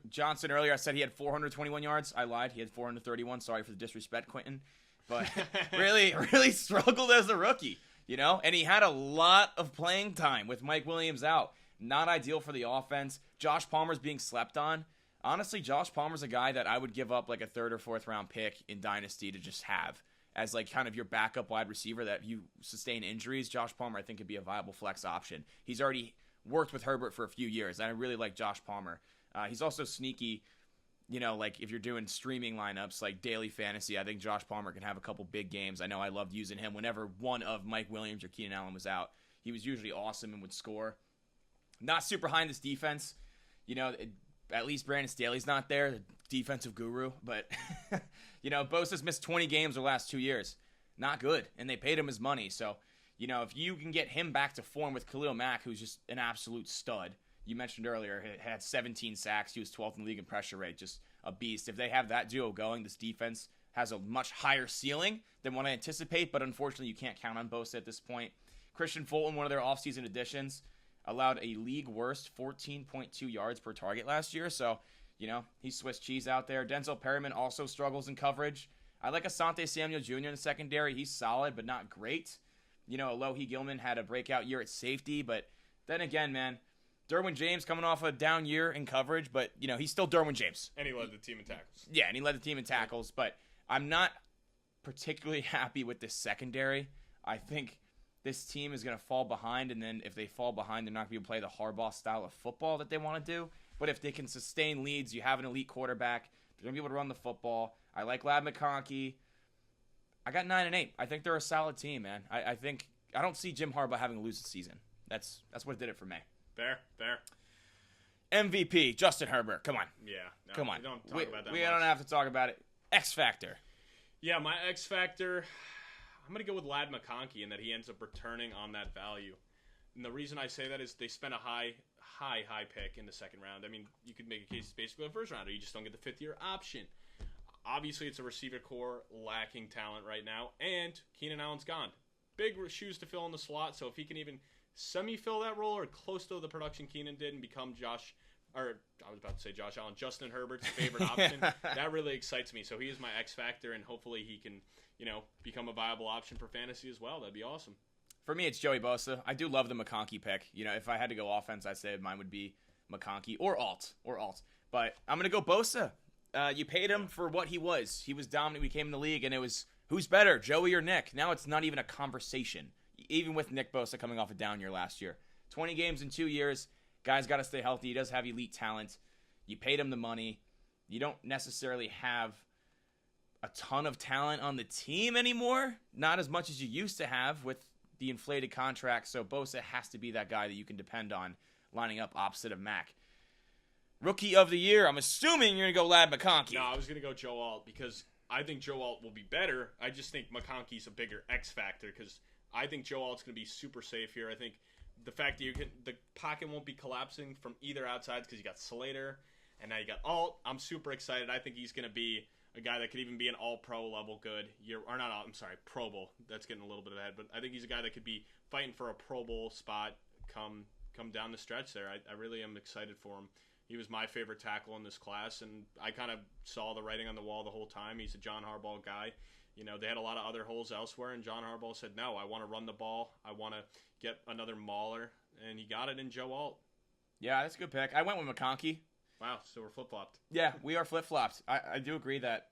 Johnson earlier, I said he had 421 yards. I lied. He had 431. Sorry for the disrespect, Quentin. But really struggled as a rookie, you know? And he had a lot of playing time with Mike Williams out. Not ideal for the offense. Josh Palmer's being slept on. Honestly, Josh Palmer's a guy that I would give up like a 3rd or 4th round pick in Dynasty to just have as like kind of your backup wide receiver that if you sustain injuries. Josh Palmer, I think, could be a viable flex option. He's already worked with Herbert for a few years, and I really like Josh Palmer. He's also sneaky, you know, like if you're doing streaming lineups like daily fantasy, I think Josh Palmer can have a couple big games. I know I loved using him whenever one of Mike Williams or Keenan Allen was out. He was usually awesome and would score. Not super high in this defense. You know, at least Brandon Staley's not there, the defensive guru. But, you know, Bosa's missed 20 games the last 2 years. Not good. And they paid him his money. So, you know, if you can get him back to form with Khalil Mack, who's just an absolute stud. You mentioned earlier, he had 17 sacks. He was 12th in the league in pressure rate. Just a beast. If they have that duo going, this defense has a much higher ceiling than what I anticipate. But unfortunately, you can't count on Bosa at this point. Christian Fulton, one of their offseason additions, allowed a league-worst 14.2 yards per target last year. So, you know, he's Swiss cheese out there. Denzel Perryman also struggles in coverage. I like Asante Samuel Jr. in the secondary. He's solid, but not great. You know, Alohi Gilman had a breakout year at safety. But then again, man, Derwin James coming off a down year in coverage. But, you know, he's still Derwin James. And he led the team in tackles. Yeah, and he led the team in tackles. But I'm not particularly happy with this secondary. I think this team is going to fall behind, and then if they fall behind, they're not going to be able to play the Harbaugh style of football that they want to do. But if they can sustain leads, you have an elite quarterback. They're going to be able to run the football. I like Lad McConkey. I got 9-8. I think they're a solid team, man. I don't see Jim Harbaugh having a losing season. That's what did it for me. Fair. MVP, Justin Herbert. Come on. Yeah. No, Come on. We don't talk about that We much. don't have to talk about it. X Factor. Yeah, my X Factor, I'm going to go with Lad McConkey in that he ends up returning on that value. And the reason I say that is they spent a high pick in the second round. I mean, you could make a case it's basically a first rounder. You just don't get the 5th-year option. Obviously, it's a receiver core lacking talent right now, and Keenan Allen's gone. Big shoes to fill in the slot, so if he can even semi-fill that role or close to the production Keenan did and become Justin Herbert's favorite option, that really excites me. So he is my X Factor, and hopefully he can, you know, become a viable option for fantasy as well. That'd be awesome. For me, it's Joey Bosa. I do love the McConkey pick. You know, if I had to go offense, I'd say mine would be McConkey or Alt. But I'm going to go Bosa. You paid him for what he was. He was dominant. We came in the league, and it was, who's better, Joey or Nick? Now it's not even a conversation, even with Nick Bosa coming off a down year last year. 20 games in 2 years. Guy's got to stay healthy. He does have elite talent. You paid him the money. You don't necessarily have a ton of talent on the team anymore. Not as much as you used to have with the inflated contract. So Bosa has to be that guy that you can depend on lining up opposite of Mac. Rookie of the year, I'm assuming you're going to go Lad McConkey. No, I was going to go Joe Alt because I think Joe Alt will be better. I just think McConkey's a bigger X factor because I think Joe Alt's going to be super safe here. I think the fact that the pocket won't be collapsing from either outside because you got Slater. and now you got Alt. I'm super excited. I think he's going to be a guy that could even be an all-pro level good. Pro Bowl. That's getting a little bit ahead, but I think he's a guy that could be fighting for a Pro Bowl spot come down the stretch there. I really am excited for him. He was my favorite tackle in this class, and I kind of saw the writing on the wall the whole time. He's a John Harbaugh guy. You know, they had a lot of other holes elsewhere, and John Harbaugh said, no, I want to run the ball. I want to get another mauler, and he got it in Joe Alt. Yeah, that's a good pick. I went with McConkey. Wow, so we're flip-flopped. Yeah, we are flip-flopped. I do agree that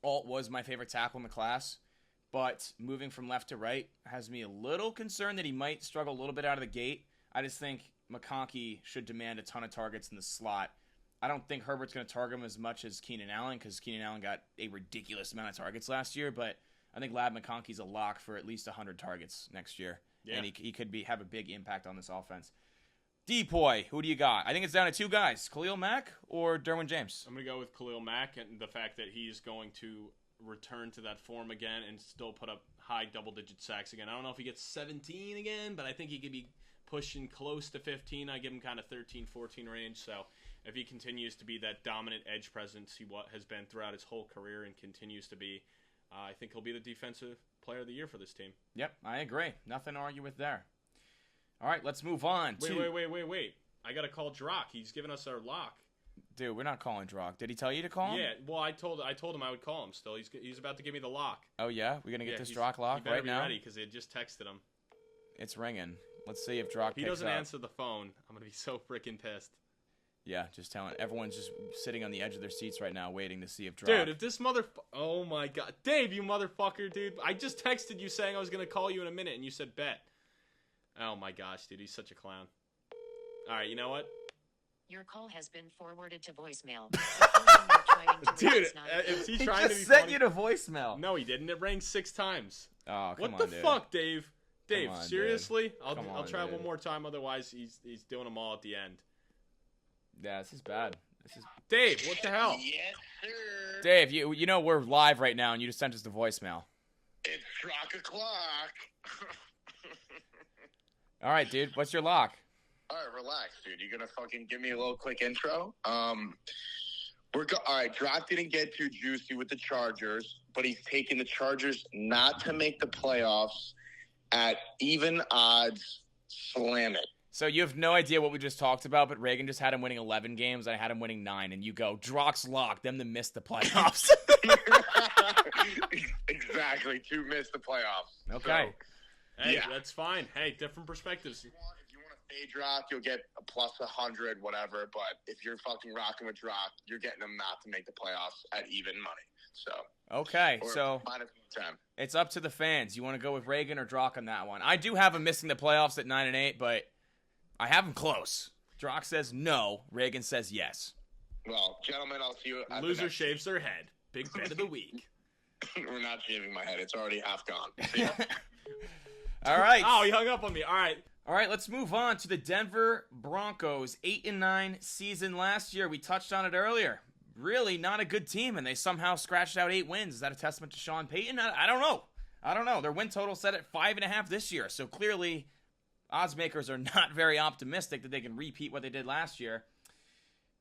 Alt was my favorite tackle in the class, but moving from left to right has me a little concerned that he might struggle a little bit out of the gate. I just think McConkey should demand a ton of targets in the slot. I don't think Herbert's going to target him as much as Keenan Allen because Keenan Allen got a ridiculous amount of targets last year, but I think Lab McConkey's a lock for at least 100 targets next year, and he could have a big impact on this offense. Depoy, who do you got? I think it's down to two guys, Khalil Mack or Derwin James. I'm going to go with Khalil Mack and the fact that he's going to return to that form again and still put up high double-digit sacks again. I don't know if he gets 17 again, but I think he could be pushing close to 15. I give him kind of 13, 14 range. So if he continues to be that dominant edge presence he has been throughout his whole career and continues to be, I think he'll be the defensive player of the year for this team. Yep, I agree. Nothing to argue with there. All right, let's move on. Wait. I got to call Drock. He's giving us our lock. Dude, we're not calling Drock. Did he tell you to call him? Yeah, well, I told him I would call him still. He's about to give me the lock. Oh, yeah? We're going to get this Drock lock right now? He better be ready because they just texted him. It's ringing. Let's see if Drock picks up. He doesn't answer the phone. I'm going to be so freaking pissed. Yeah, just telling. Everyone's just sitting on the edge of their seats right now waiting to see if Drock... Dude, if this oh, my God. Dave, you motherfucker, dude. I just texted you saying I was going to call you in a minute, and you said bet. Oh, my gosh, dude. He's such a clown. All right, you know what? Your call has been forwarded to voicemail. Dude, is he trying to be just sent funny? you to voicemail. No, he didn't. It rang 6 times. Oh, come on, What the dude. fuck, Dave? Dave, on, seriously? dude. I'll try one more time. Otherwise, he's doing them all at the end. Yeah, this is bad. Dave, what the hell? Yes, sir. Dave, you know we're live right now, and you just sent us the voicemail. It's Drock o'clock. All right, dude. What's your lock? All right, relax, dude. You're gonna fucking give me a little quick intro. All right. Drock didn't get too juicy with the Chargers, but he's taking the Chargers not to make the playoffs at even odds. Slam it. So you have no idea what we just talked about, but Reagan just had him winning 11 games. I had him winning 9, and you go, Drock's lock, them to miss the playoffs. Exactly, to miss the playoffs. Okay. So, Hey, yeah. that's fine. Hey, different perspectives. If you want to fade Drock, you'll get a plus 100, whatever. But if you're fucking rocking with Drock, you're getting them not to make the playoffs at even money. So Okay, or so minus 10. it's up to the fans. You want to go with Reagan or Drock on that one? I do have him missing the playoffs at 9-8, but I have him close. Drock says no. Reagan says yes. Well, gentlemen, I'll see you. At the Loser next- shaves their head. Big bet of the week. We're not shaving my head. It's already half gone. See ya. All right. Oh, he hung up on me. All right. All right, let's move on to the Denver Broncos. 8-9 season last year. We touched on it earlier. Really not a good team, and they somehow scratched out 8 wins. Is that a testament to Sean Payton? I don't know. Their win total set at 5.5 this year, so clearly odds makers are not very optimistic that they can repeat what they did last year.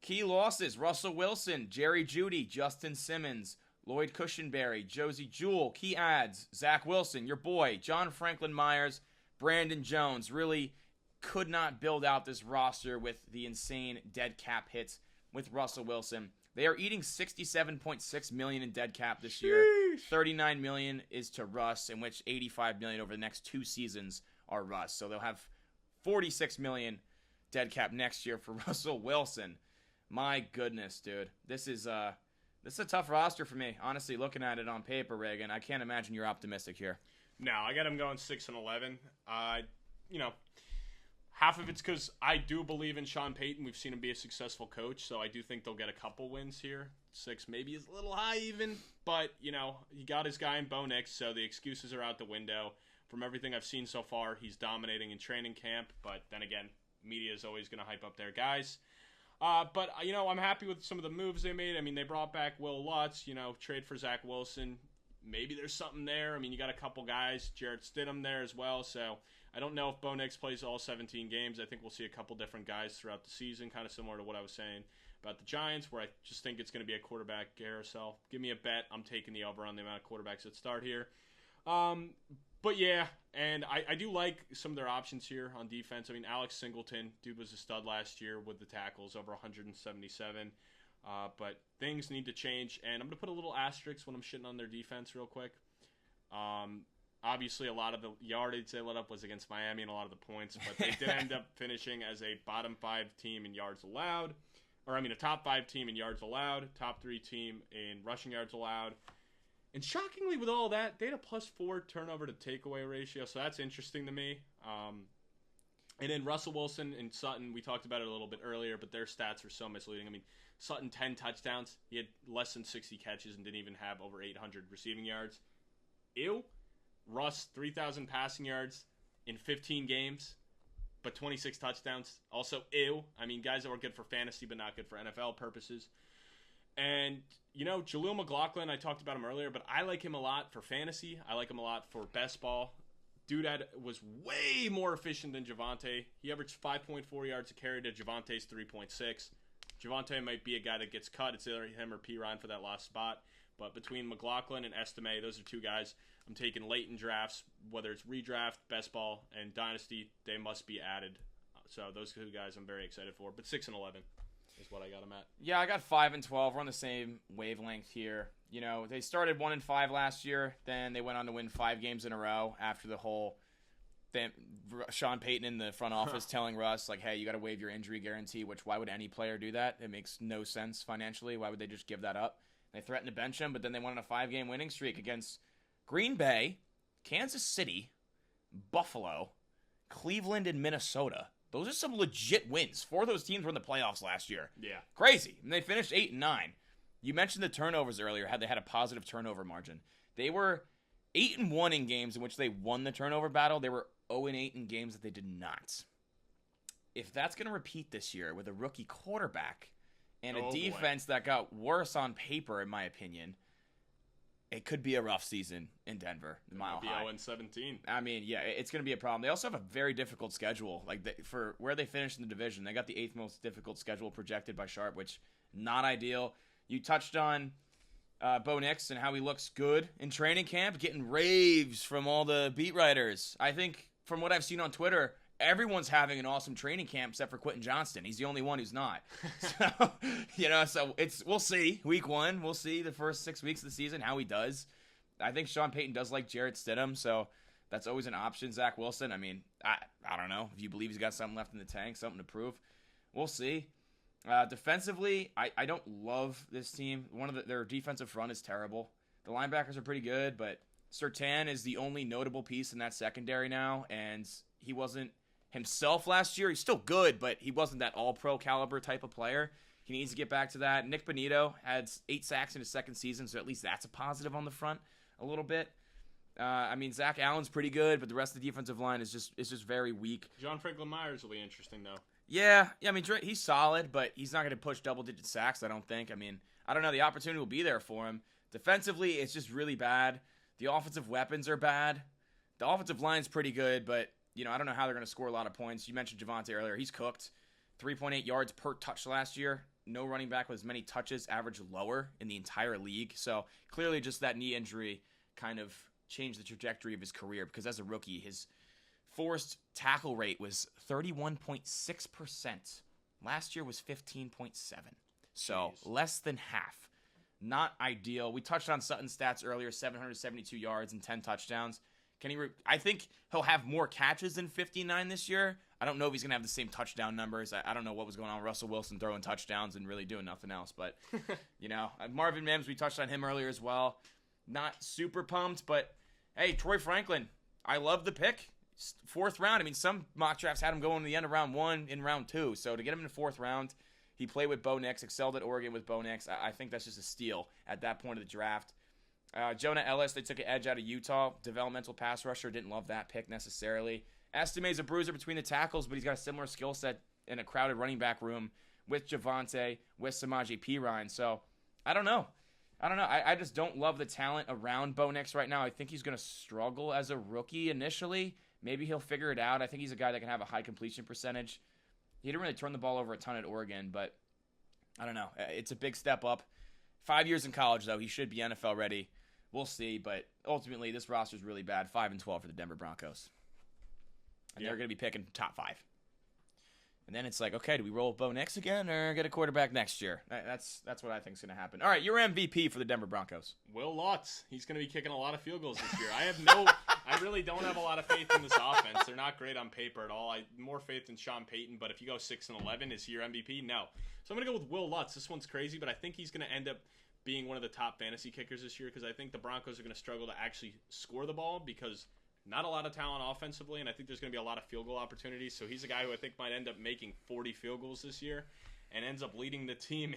Key losses: Russell Wilson, Jerry Jeudy, Justin Simmons, Lloyd Cushenberry, Josie Jewell. Key adds: Zach Wilson, your boy, John Franklin Myers, Brandon Jones. Really could not build out this roster with the insane dead cap hits with Russell Wilson. They are eating $67.6 million in dead cap this year. $39 million is to Russ, in which $85 million over the next 2 seasons are Russ. So they'll have $46 million dead cap next year for Russell Wilson. My goodness, dude. This is a tough roster for me. Honestly, looking at it on paper, Reagan, I can't imagine you're optimistic here. No, I got him going 6-11. Half of it's because I do believe in Sean Payton. We've seen him be a successful coach, so I do think they'll get a couple wins here. 6 maybe is a little high even, but, he got his guy in Bo Nix, so the excuses are out the window. From everything I've seen so far, he's dominating in training camp, but then again, media is always going to hype up their guys. But I'm happy with some of the moves they made. I mean, they brought back Will Lutz, trade for Zach Wilson. Maybe there's something there. I mean, you got a couple guys, Jarrett Stidham there as well, so I don't know if Bo Nix plays all 17 games. I think we'll see a couple different guys throughout the season, kind of similar to what I was saying about the Giants, where I just think it's going to be a quarterback carousel. Give me a bet. I'm taking the over on the amount of quarterbacks that start here. But yeah, and I do like some of their options here on defense. I mean, Alex Singleton, dude was a stud last year with the tackles, over 177. But things need to change, and I'm going to put a little asterisk when I'm shitting on their defense real quick. Obviously, a lot of the yardage they let up was against Miami and a lot of the points, but they did end up finishing as a bottom 5 team in yards allowed. A top 5 team in yards allowed, top 3 team in rushing yards allowed. And shockingly, with all that, they had a +4 turnover to takeaway ratio, so that's interesting to me. And then Russell Wilson and Sutton, we talked about it a little bit earlier, but their stats are so misleading. I mean, Sutton, 10 touchdowns. He had less than 60 catches and didn't even have over 800 receiving yards. Ew. Russ, 3,000 passing yards in 15 games, but 26 touchdowns. Also, ew. I mean, guys that were good for fantasy, but not good for NFL purposes. And, Jaleel McLaughlin, I talked about him earlier, but I like him a lot for fantasy. I like him a lot for best ball. Dude was way more efficient than Javonte. He averaged 5.4 yards a carry to Javante's 3.6. Javonte might be a guy that gets cut. It's either him or P. Ryan for that last spot. But between McLaughlin and Estime, those are 2 guys I'm taking late in drafts, whether it's redraft, best ball, and dynasty, they must be added. So those 2 guys I'm very excited for. But 6 and 11 is what I got them at. Yeah, I got 5 and 12. We're on the same wavelength here. They started 1 and 5 last year. Then they went on to win 5 games in a row after the whole thing. Sean Payton in the front office telling Russ, like, hey, you got to waive your injury guarantee, which why would any player do that? It makes no sense financially. Why would they just give that up? They threatened to bench him, but then they went on a 5-game winning streak against Green Bay, Kansas City, Buffalo, Cleveland, and Minnesota. Those are some legit wins. 4 of those teams were in the playoffs last year. Yeah. Crazy. And they finished 8 and 9. You mentioned the turnovers earlier, how they had a positive turnover margin. They were 8 and 1 in games in which they won the turnover battle. They were 0 and 8 in games that they did not. If that's going to repeat this year with a rookie quarterback and a defense that got worse on paper, in my opinion, it could be a rough season in Denver. Mile High. 0-17. I mean, yeah, it's going to be a problem. They also have a very difficult schedule. For where they finished in the division, they got the 8th most difficult schedule projected by Sharp, which not ideal. You touched on Bo Nix and how he looks good in training camp, getting raves from all the beat writers. I think from what I've seen on Twitter, everyone's having an awesome training camp except for Quentin Johnston. He's the only one who's not. So, we'll see. Week 1, we'll see the first 6 weeks of the season how he does. I think Sean Payton does like Jarrett Stidham, so that's always an option. Zach Wilson, I mean, I don't know. If you believe he's got something left in the tank, something to prove, we'll see. Defensively, I don't love this team. Their defensive front is terrible. The linebackers are pretty good, but Surtain is the only notable piece in that secondary now, and he wasn't himself last year. He's still good, but he wasn't that all-pro caliber type of player. He needs to get back to that. Nick Bonito had 8 sacks in his second season, so at least that's a positive on the front a little bit. Zach Allen's pretty good, but the rest of the defensive line is just very weak. John Franklin Myers will be interesting, though. Yeah, I mean, he's solid, but he's not going to push double-digit sacks, I don't think. I mean, I don't know. The opportunity will be there for him. Defensively, it's just really bad. The offensive weapons are bad. The offensive line's pretty good, but I don't know how they're going to score a lot of points. You mentioned Javonte earlier. He's cooked. 3.8 yards per touch last year. No running back with as many touches, average lower in the entire league. So clearly just that knee injury kind of changed the trajectory of his career, because as a rookie, his forced tackle rate was 31.6%. Last year was 15.7. So less than half. Not ideal. We touched on Sutton's stats earlier, 772 yards and 10 touchdowns. I think he'll have more catches than 59 this year. I don't know if he's going to have the same touchdown numbers. I don't know what was going on with Russell Wilson throwing touchdowns and really doing nothing else. But, Marvin Mims, we touched on him earlier as well. Not super pumped, but, hey, Troy Franklin, I love the pick. 4th round. I mean, some mock drafts had him going to the end of round 1 in round 2. So to get him in the 4th round, he played with Bo Nix, excelled at Oregon with Bo Nix. I think that's just a steal at that point of the draft. Jonah Ellis, they took an edge out of Utah. Developmental pass rusher. Didn't love that pick necessarily. Estime's a bruiser between the tackles, but he's got a similar skill set in a crowded running back room with Javonte, with Samaje Perine. So, I don't know. I just don't love the talent around Bo Nix right now. I think he's going to struggle as a rookie initially. Maybe he'll figure it out. I think he's a guy that can have a high completion percentage. He didn't really turn the ball over a ton at Oregon, but I don't know. It's a big step up. 5 years in college, though. He should be NFL ready. We'll see, but ultimately, this roster is really bad. 5-12 for the Denver Broncos. And they're going to be picking top 5. And then it's like, okay, do we roll Bo Nix again or get a quarterback next year? That's what I think is going to happen. All right, your MVP for the Denver Broncos. Will Lutz. He's going to be kicking a lot of field goals this year. I really don't have a lot of faith in this offense. They're not great on paper at all. I more faith in Sean Payton, but if you go 6-11, is he your MVP? No. So I'm going to go with Will Lutz. This one's crazy, but I think he's going to end up being one of the top fantasy kickers this year because I think the Broncos are going to struggle to actually score the ball because not a lot of talent offensively, and I think there's going to be a lot of field goal opportunities. So he's a guy who I think might end up making 40 field goals this year and ends up leading the team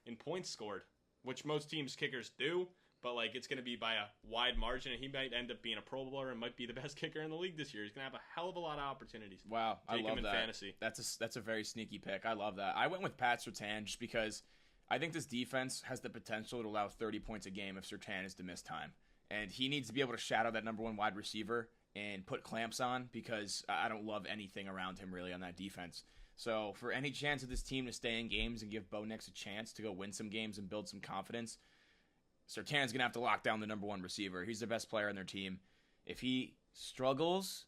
in points scored, which most teams' kickers do, but like it's going to be by a wide margin, and he might end up being a Pro Bowler and might be the best kicker in the league this year. He's going to have a hell of a lot of opportunities. Wow, I love that. Fantasy. That's a very sneaky pick. I love that. I went with Pat Surtain just because I think this defense has the potential to allow 30 points a game if Surtain is to miss time. And he needs to be able to shadow that number 1 wide receiver and put clamps on because I don't love anything around him really on that defense. So for any chance of this team to stay in games and give Bo Nix a chance to go win some games and build some confidence, Surtain's going to have to lock down the number 1 receiver. He's the best player on their team. If he struggles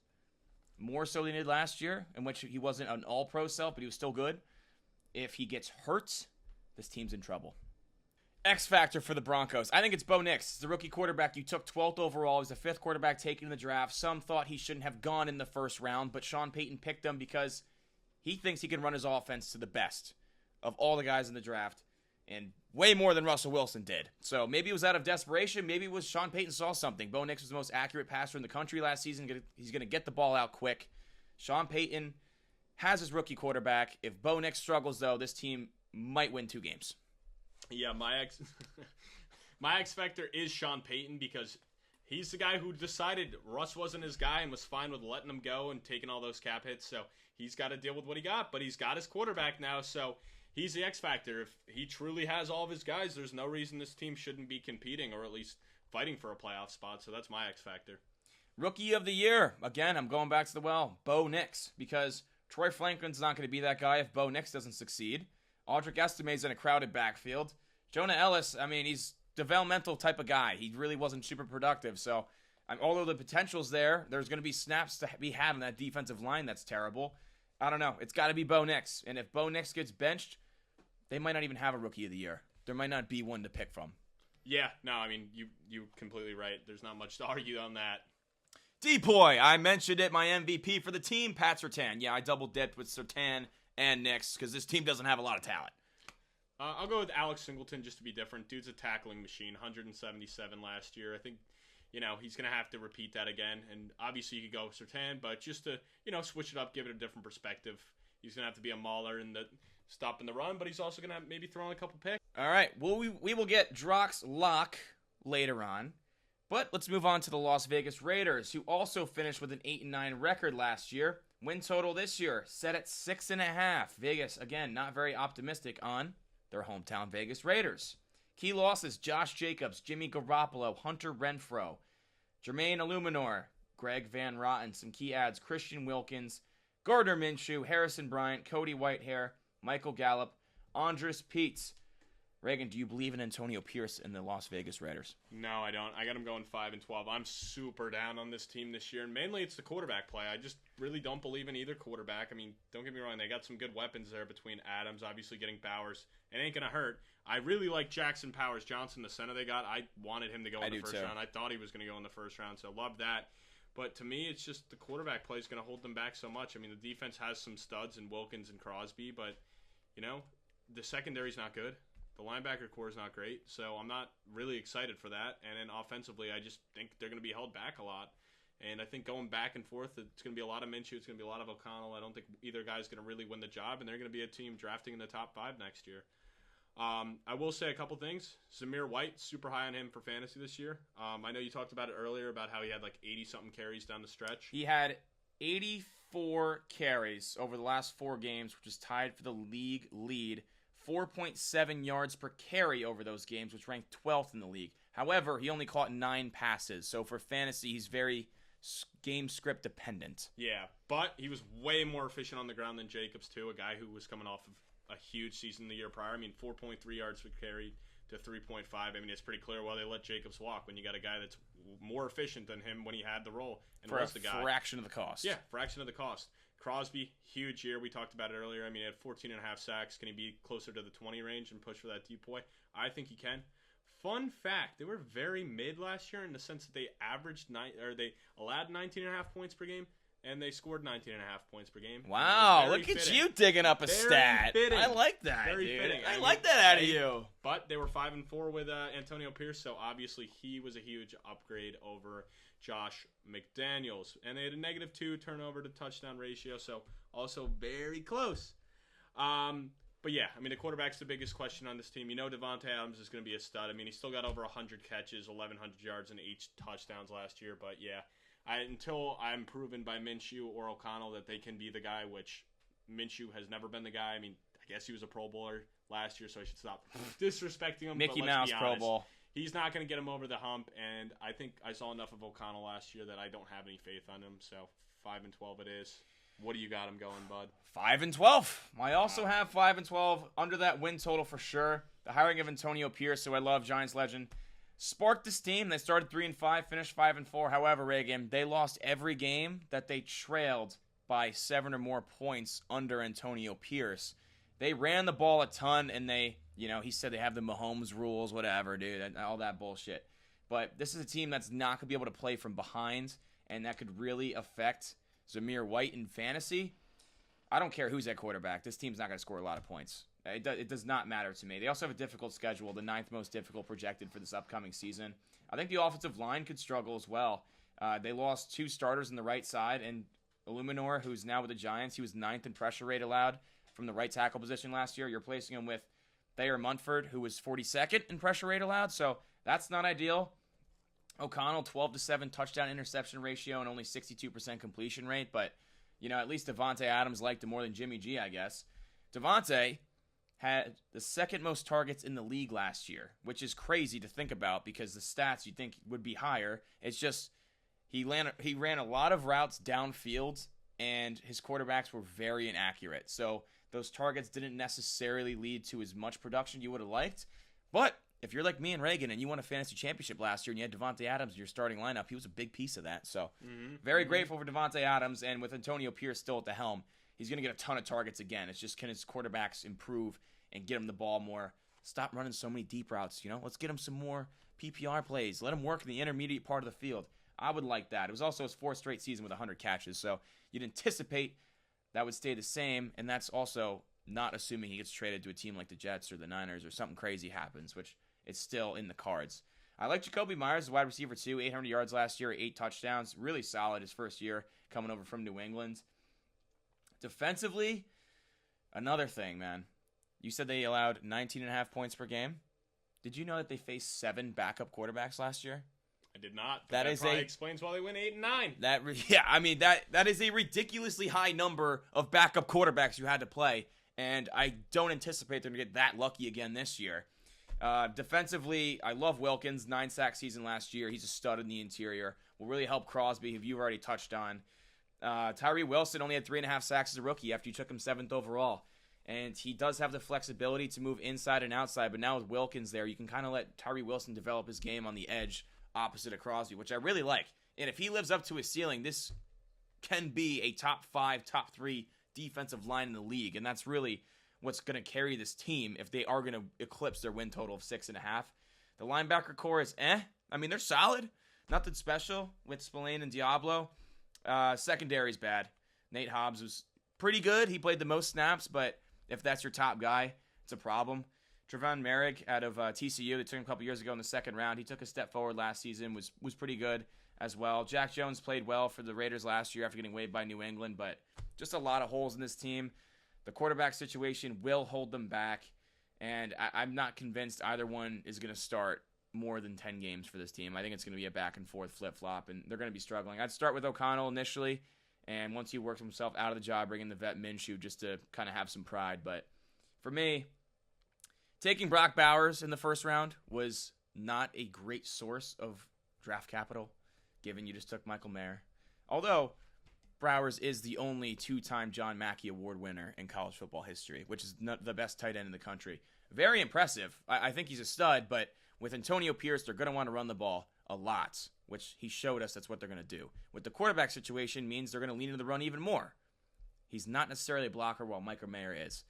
more so than he did last year, in which he wasn't an all-pro self, but he was still good, if he gets hurt, this team's in trouble. X factor for the Broncos. I think it's Bo Nix. He's the rookie quarterback you took 12th overall. He's the 5th quarterback taken in the draft. Some thought he shouldn't have gone in the first round, but Sean Payton picked him because he thinks he can run his offense to the best of all the guys in the draft, and way more than Russell Wilson did. So maybe it was out of desperation. Maybe it was Sean Payton saw something. Bo Nix was the most accurate passer in the country last season. He's going to get the ball out quick. Sean Payton has his rookie quarterback. If Bo Nix struggles, though, this team might win 2 games. Yeah, my X factor is Sean Payton because he's the guy who decided Russ wasn't his guy and was fine with letting him go and taking all those cap hits. So he's got to deal with what he got, but he's got his quarterback now. So he's the X factor. If he truly has all of his guys, there's no reason this team shouldn't be competing or at least fighting for a playoff spot. So that's my X factor. Rookie of the year. Again, I'm going back to the well. Bo Nix, because Troy Franklin's not going to be that guy if Bo Nix doesn't succeed. Audric Estime's in a crowded backfield. Jonah Ellis, I mean, he's developmental type of guy. He really wasn't super productive. So, although the potential's there, there's going to be snaps to be had on that defensive line that's terrible. I don't know. It's got to be Bo Nix. And if Bo Nix gets benched, they might not even have a rookie of the year. There might not be one to pick from. Yeah, no, I mean, you're completely right. There's not much to argue on that. Depoy, I mentioned it, my MVP for the team, Pat Surtain. Yeah, I double-dipped with Surtain and Nix because this team doesn't have a lot of talent. I'll go with Alex Singleton just to be different. Dude's a tackling machine, 177 last year. I think, he's going to have to repeat that again. And obviously you could go Surtain, but just to, switch it up, give it a different perspective. He's going to have to be a mauler in the stopping the run, but he's also going to maybe throw in a couple picks. All right, well, we will get Drock's lock later on. But let's move on to the Las Vegas Raiders, who also finished with an 8-9 record last year. Win total this year set at 6.5. Vegas, again, not very optimistic on their hometown Vegas Raiders. Key losses: Josh Jacobs, Jimmy Garoppolo, Hunter Renfrow, Jermaine Illuminor, Greg Van Rotten. Some key adds: Christian Wilkins, Gardner Minshew, Harrison Bryant, Cody Whitehair, Michael Gallup, Andres Peets. Reagan, do you believe in Antonio Pierce in the Las Vegas Raiders? No, I don't. I got him going 5-12. I'm super down on this team this year, and mainly it's the quarterback play. I just really don't believe in either quarterback. I mean, don't get me wrong, they got some good weapons there between Adams, obviously getting Bowers. It ain't going to hurt. I really like Jackson Powers Johnson, the center they got. I wanted him to go in the first round. I thought he was going to go in the first round, so love that. But to me, it's just the quarterback play is going to hold them back so much. I mean, the defense has some studs in Wilkins and Crosby, but, the secondary's not good. The linebacker core is not great, so I'm not really excited for that. And then offensively, I just think they're going to be held back a lot. And I think going back and forth, it's going to be a lot of Minshew, it's going to be a lot of O'Connell. I don't think either guy's going to really win the job, and they're going to be a team drafting in the top 5 next year. I will say a couple things. Zamir White, super high on him for fantasy this year. I know you talked about it earlier about how he had like 80-something carries down the stretch. He had 84 carries over the last 4 games, which is tied for the league lead. 4.7 yards per carry over those games, which ranked 12th in the league. However, he only caught 9 passes, so for fantasy, he's very game script dependent. Yeah, but he was way more efficient on the ground than Jacobs, too, a guy who was coming off of a huge season the year prior. I mean, 4.3 yards per carry to 3.5. I mean, it's pretty clear why they let Jacobs walk when you got a guy that's more efficient than him when he had the role and For was a the guy. fraction of the cost. Yeah, fraction of the cost. Crosby, huge year. We talked about it earlier. I mean, he had 14 and a half sacks. Can he be closer to the 20 range and push for that deep boy? I think he can. Fun fact, they were very mid last year in the sense that they they allowed 19 and a half points per game, and they scored 19 and a half points per game. Wow, Very look at fitting. you digging up a Very stat. fitting. I like that, Very dude. fitting. I I like mean, that out of you. But they were 5-4 with Antonio Pierce, so obviously he was a huge upgrade over Josh McDaniels. And they had a -2 turnover to touchdown ratio, so also very close. But yeah, I mean, the quarterback's the biggest question on this team. You know Davante Adams is going to be a stud. I mean, he still got over 100 catches, 1,100 yards, and 8 touchdowns last year. But yeah, until I'm proven by Minshew or O'Connell that they can be the guy, which Minshew has never been the guy. I mean, I guess he was a Pro Bowler last year, so I should stop disrespecting him. Mickey but let's Mouse be Pro honest, Bowl. He's not going to get him over the hump, and I think I saw enough of O'Connell last year that I don't have any faith on him. So 5-12 it is. What do you got him going, bud? 5-12. I also have 5-12 under that win total for sure. The hiring of Antonio Pierce, who I love, Giants legend, sparked this team. They started 3-5, finished 5-4. However, Reagan, they lost every game that they trailed by 7 or more points under Antonio Pierce. They ran the ball a ton, and he said they have the Mahomes rules, whatever, dude, and all that bullshit. But this is a team that's not going to be able to play from behind, and that could really affect Zamir White in fantasy. I don't care who's at quarterback. This team's not going to score a lot of points. It does not matter to me. They also have a difficult schedule, the 9th most difficult projected for this upcoming season. I think the offensive line could struggle as well. They lost 2 starters on the right side, and Illuminor, who's now with the Giants, he was 9th in pressure rate allowed from the right tackle position last year. You're placing him with Thayer Munford, who was 42nd in pressure rate allowed, so that's not ideal. O'Connell, 12-7 touchdown interception ratio and only 62% completion rate, but at least Davante Adams liked him more than Jimmy G, I guess. Davante had the 2nd most targets in the league last year, which is crazy to think about because the stats you'd think would be higher. It's just he ran a lot of routes downfield, and his quarterbacks were very inaccurate. So those targets didn't necessarily lead to as much production you would have liked, but if you're like me and Reagan and you won a fantasy championship last year and you had Davante Adams in your starting lineup, he was a big piece of that. So very grateful for Davante Adams, and with Antonio Pierce still at the helm, he's going to get a ton of targets again. It's just, can his quarterbacks improve and get him the ball more? Stop running so many deep routes, Let's get him some more PPR plays. Let him work in the intermediate part of the field. I would like that. It was also his 4th straight season with 100 catches, so you'd anticipate that would stay the same, and that's also not assuming he gets traded to a team like the Jets or the Niners or something crazy happens, which it's still in the cards. I like Jacoby Myers as wide receiver too. 800 yards last year, 8 touchdowns. Really solid his first year coming over from New England. Defensively, another thing, man. You said they allowed 19.5 points per game. Did you know that they faced 7 backup quarterbacks last year? I did not. That probably explains why they went 8-9. That is a ridiculously high number of backup quarterbacks you had to play, and I don't anticipate them to get that lucky again this year. Defensively, I love Wilkins. 9-sack season last year. He's a stud in the interior. Will really help Crosby, who you've already touched on. Tyree Wilson only had 3.5 sacks as a rookie after you took him 7th overall. And he does have the flexibility to move inside and outside, but now with Wilkins there, you can kind of let Tyree Wilson develop his game on the edge opposite of Crosby, which I really like. And if he lives up to his ceiling, this can be a top 5, top 3 defensive line in the league. And that's really what's going to carry this team if they are going to eclipse their win total of 6.5. The linebacker core is I mean, they're solid. Nothing special with Spillane and Diablo. Secondary's bad. Nate Hobbs was pretty good. He played the most snaps, but if that's your top guy, it's a problem. Trevon Merrick out of TCU, they took him a couple years ago in the 2nd round. He took a step forward last season, was pretty good as well. Jack Jones played well for the Raiders last year after getting waived by New England, but just a lot of holes in this team. The quarterback situation will hold them back, and I'm not convinced either one is going to start more than 10 games for this team. I think it's going to be a back-and-forth flip-flop, and they're going to be struggling. I'd start with O'Connell initially, and once he works himself out of the job, bring in the vet Minshew just to kind of have some pride. But for me, taking Brock Bowers in the 1st round was not a great source of draft capital, given you just took Michael Mayer. Although Bowers is the only 2-time John Mackey Award winner in college football history, which is the best tight end in the country. Very impressive. I think he's a stud, but with Antonio Pierce, they're going to want to run the ball a lot, which he showed us that's what they're going to do. With the quarterback situation means they're going to lean into the run even more. He's not necessarily a blocker while Micah Mayer is.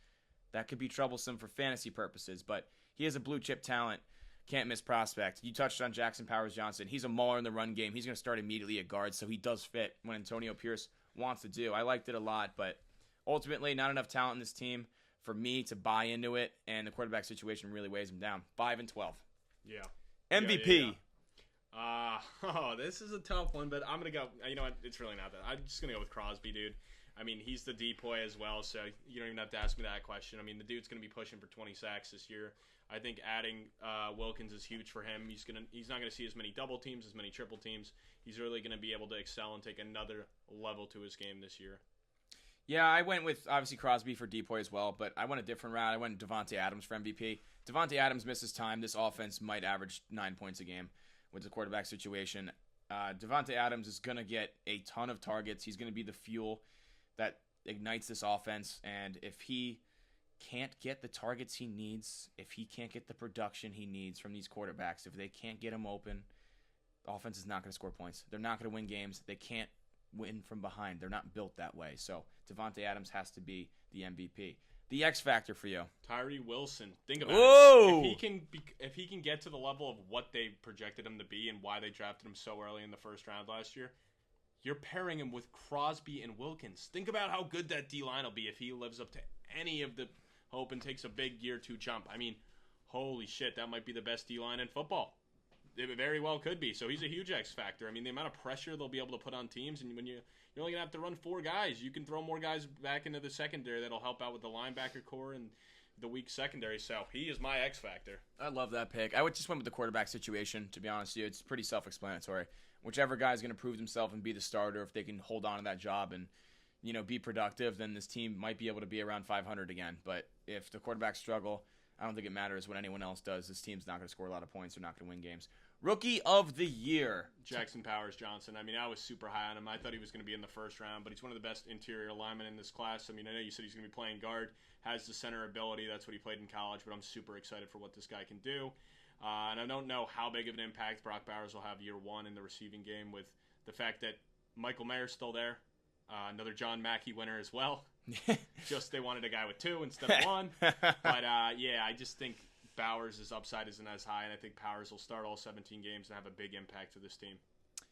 That could be troublesome for fantasy purposes, but he is a blue-chip talent. Can't miss prospect. You touched on Jackson Powers-Johnson. He's a mauler in the run game. He's going to start immediately at guard, so he does fit when Antonio Pierce wants to do. I liked it a lot, but ultimately not enough talent in this team for me to buy into it, and the quarterback situation really weighs him down. 5-12. Yeah. MVP. This is a tough one, but I'm going to go. You know what? It's really not that. I'm just going to go with Crosby, dude. I mean, he's the depoy as well, so you don't even have to ask me that question. I mean, the dude's going to be pushing for 20 sacks this year. I think adding Wilkins is huge for him. He's not going to see as many double teams, as many triple teams. He's really going to be able to excel and take another level to his game this year. Yeah, I went with, obviously, Crosby for depoy as well, but I went a different route. I went Devontae Adams for MVP. Devontae Adams misses time. This offense might average 9 points a game with the quarterback situation. Devontae Adams is going to get a ton of targets. He's going to be the fuel that ignites this offense, and if he can't get the targets he needs, if he can't get the production he needs from these quarterbacks, if they can't get him open, the offense is not going to score points. They're not going to win games. They can't win from behind. They're not built that way. So Devontae Adams has to be the MVP. The X factor for you. Tyree Wilson. Think about Whoa! it. If he can get to the level of what they projected him to be and why they drafted him so early in the first round last year, you're pairing him with Crosby and Wilkins. Think about how good that D-line will be if he lives up to any of the hope and takes a big year 2 jump. I mean, holy shit, that might be the best D-line in football. It very well could be. So he's a huge X factor. I mean, the amount of pressure they'll be able to put on teams, and when you're only going to have to run 4 guys, you can throw more guys back into the secondary that'll help out with the linebacker core and the weak secondary. So he is my X factor. I love that pick. I would just went with the quarterback situation, to be honest with you. It's pretty self-explanatory. Whichever guy's going to prove himself and be the starter, if they can hold on to that job and, be productive, then this team might be able to be around 500 again. But if the quarterbacks struggle, I don't think it matters what anyone else does. This team's not going to score a lot of points. They're not going to win games. Rookie of the year. Jackson Powers-Johnson. I mean, I was super high on him. I thought he was going to be in the first round, but he's one of the best interior linemen in this class. I mean, I know you said he's going to be playing guard, has the center ability. That's what he played in college, but I'm super excited for what this guy can do. And I don't know how big of an impact Brock Bowers will have year 1 in the receiving game with the fact that Michael Mayer's still there. Another John Mackey winner as well. Just they wanted a guy with 2 instead of 1. But, I just think Bowers' upside isn't as high, and I think Powers will start all 17 games and have a big impact to this team.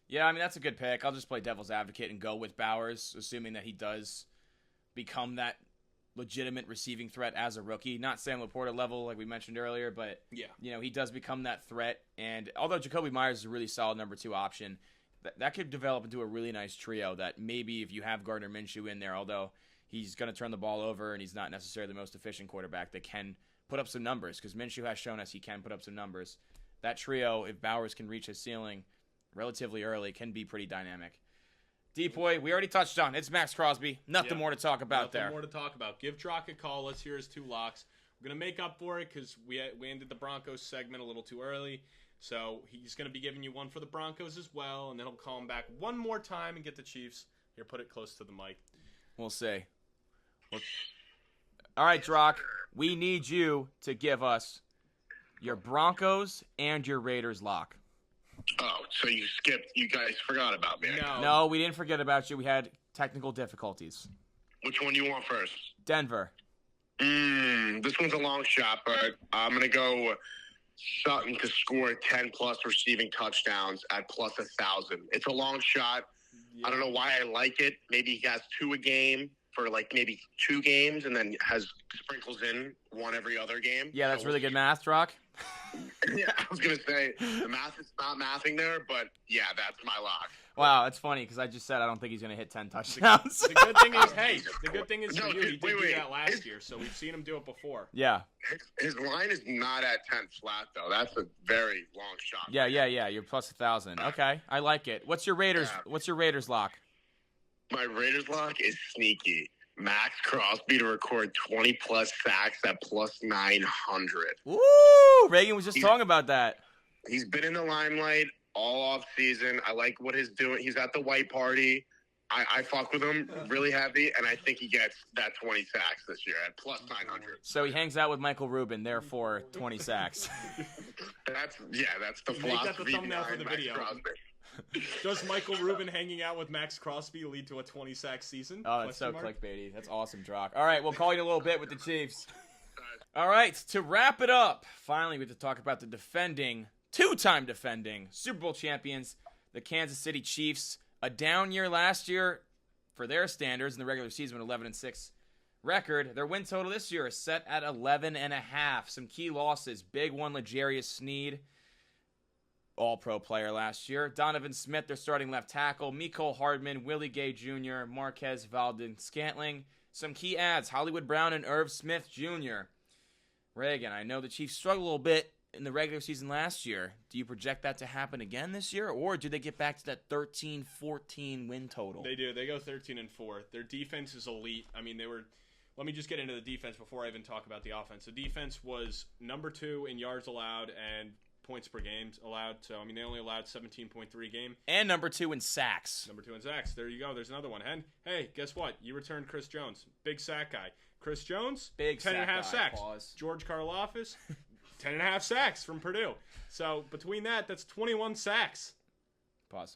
Yeah, I mean, that's a good pick. I'll just play devil's advocate and go with Bowers, assuming that he does become that legitimate receiving threat as a rookie. Not Sam Laporta level, like we mentioned earlier, but he does become that threat. And although Jacoby Myers is a really solid number 2 option, that could develop into a really nice trio that maybe if you have Gardner Minshew in there, although he's going to turn the ball over and he's not necessarily the most efficient quarterback, that can put up some numbers, because Minshew has shown us he can put up some numbers. That trio, if Bowers can reach his ceiling relatively early, can be pretty dynamic. Depoy, we already touched on. It's Max Crosby. Nothing more to talk about there. Nothing more to talk about. Give Drock a call. Let's hear his 2 locks. We're going to make up for it because we ended the Broncos segment a little too early. So he's going to be giving you one for the Broncos as well, and then he'll call him back one more time and get the Chiefs. Here, put it close to the mic. We'll see. All right, Drock, we need you to give us your Broncos and your Raiders lock. Oh, so you guys forgot about me. No, we didn't forget about you. We had technical difficulties. Which one do you want first? Denver. This one's a long shot, but I'm going to go Sutton to score 10-plus receiving touchdowns at plus 1,000. It's a long shot. Yeah. I don't know why I like it. Maybe he has 2 a game for maybe 2 games and then has sprinkles in 1 every other game. Yeah, that's really good math, Drock. Yeah, I was going to say the math is not mathing there, but yeah, that's my lock. Wow, that's funny because I just said I don't think he's going to hit 10 touchdowns. The good thing is, for you, he did do that last year, so we've seen him do it before. Yeah. His line is not at 10 flat, though. That's a very long shot. Yeah. You're plus 1,000. Okay, I like it. What's your Raiders lock? My Raiders lock is sneaky. Max Crosby to record 20-plus sacks at plus 900. Woo! Reagan was just talking about that. He's been in the limelight all off season. I like what he's doing. He's at the white party. I fuck with him really heavy, and I think he gets that 20 sacks this year at plus 900. So he hangs out with Michael Rubin, therefore 20 sacks. That's the Make philosophy that the thumbnail for behind the Max video. Crosby. Does Michael Rubin hanging out with Max Crosby lead to a 20-sack season? Oh, that's so Question mark? clickbaity. That's awesome, Drock. All right, we'll call you in a little bit with the Chiefs. All right, to wrap it up, finally we have to talk about the two-time defending Super Bowl champions, the Kansas City Chiefs. A down year last year for their standards in the regular season with 11-6 record. Their win total this year is set at 11.5. Some key losses. Big one, L'Jarius Sneed, all-pro player last year. Donovan Smith, their starting left tackle. Mecole Hardman, Willie Gay Jr., Marquez Valdes-Scantling. Some key adds, Hollywood Brown and Irv Smith Jr. Reagan, I know the Chiefs struggled a little bit in the regular season last year. Do you project that to happen again this year, or do they get back to that 13-14 win total? They do. They go 13-4. Their defense is elite. I mean, let me just get into the defense before I even talk about the offense. The defense was number 2 in yards allowed and points per game allowed. So, I mean, they only allowed 17.3 game. And number 2 in sacks. Number 2 in sacks. There you go. There's another one. And, hey, guess what? You returned Chris Jones. Big sack guy. Chris Jones, Big 10.5 sacks. Pause. George Karlaftis, 10.5 sacks from Purdue. So, between that's 21 sacks. Pause.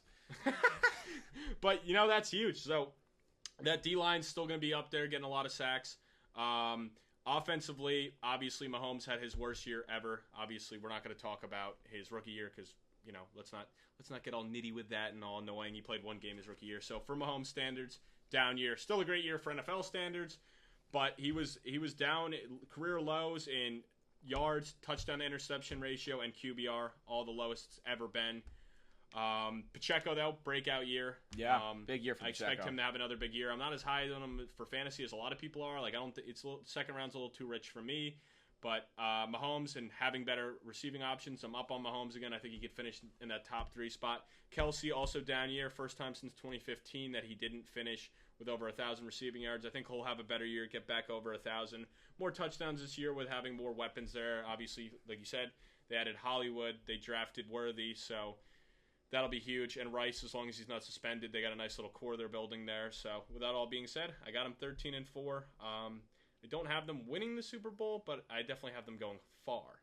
But, that's huge. So, that D-line's still going to be up there getting a lot of sacks. Offensively, obviously, Mahomes had his worst year ever. Obviously, we're not going to talk about his rookie year because, let's not get all nitty with that and all annoying. He played one game his rookie year. So, for Mahomes standards, down year. Still a great year for NFL standards, but he was down career lows in yards, touchdown to interception ratio, and QBR, all the lowest it's ever been. Pacheco, though, breakout year. Yeah, big year for I Pacheco. expect him to have another big year. I'm not as high on him for fantasy as a lot of people are. Like, I don't think second round's a little too rich for me. But Mahomes and having better receiving options, I'm up on Mahomes again. I think he could finish in that top 3 spot. Kelsey, also down year. First time since 2015 that he didn't finish with over 1,000 receiving yards. I think he'll have a better year, get back over 1,000. More touchdowns this year with having more weapons there. Obviously, like you said, they added Hollywood. They drafted Worthy, so that'll be huge. And Rice, as long as he's not suspended, they got a nice little core they're building there. So with that all being said, I got them 13-4. I don't have them winning the Super Bowl, but I definitely have them going far.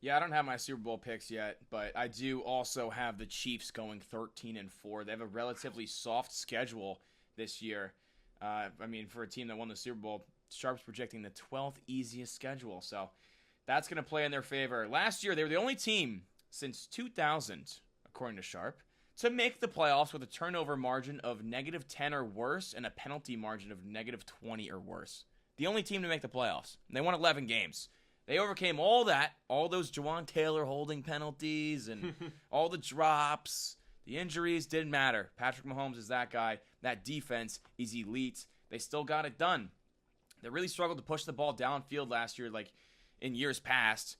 Yeah, I don't have my Super Bowl picks yet, but I do also have the Chiefs going 13-4. They have a relatively soft schedule this year. For a team that won the Super Bowl, Sharp's projecting the 12th easiest schedule, so that's going to play in their favor. Last year, they were the only team since 2000, according to Sharp, to make the playoffs with a turnover margin of -10 or worse and a penalty margin of -20 or worse. The only team to make the playoffs. They won 11 games. They overcame all that, all those Jawan Taylor holding penalties and all the drops. The injuries didn't matter. Patrick Mahomes is that guy. That defense is elite. They still got it done. They really struggled to push the ball downfield last year, like in years past.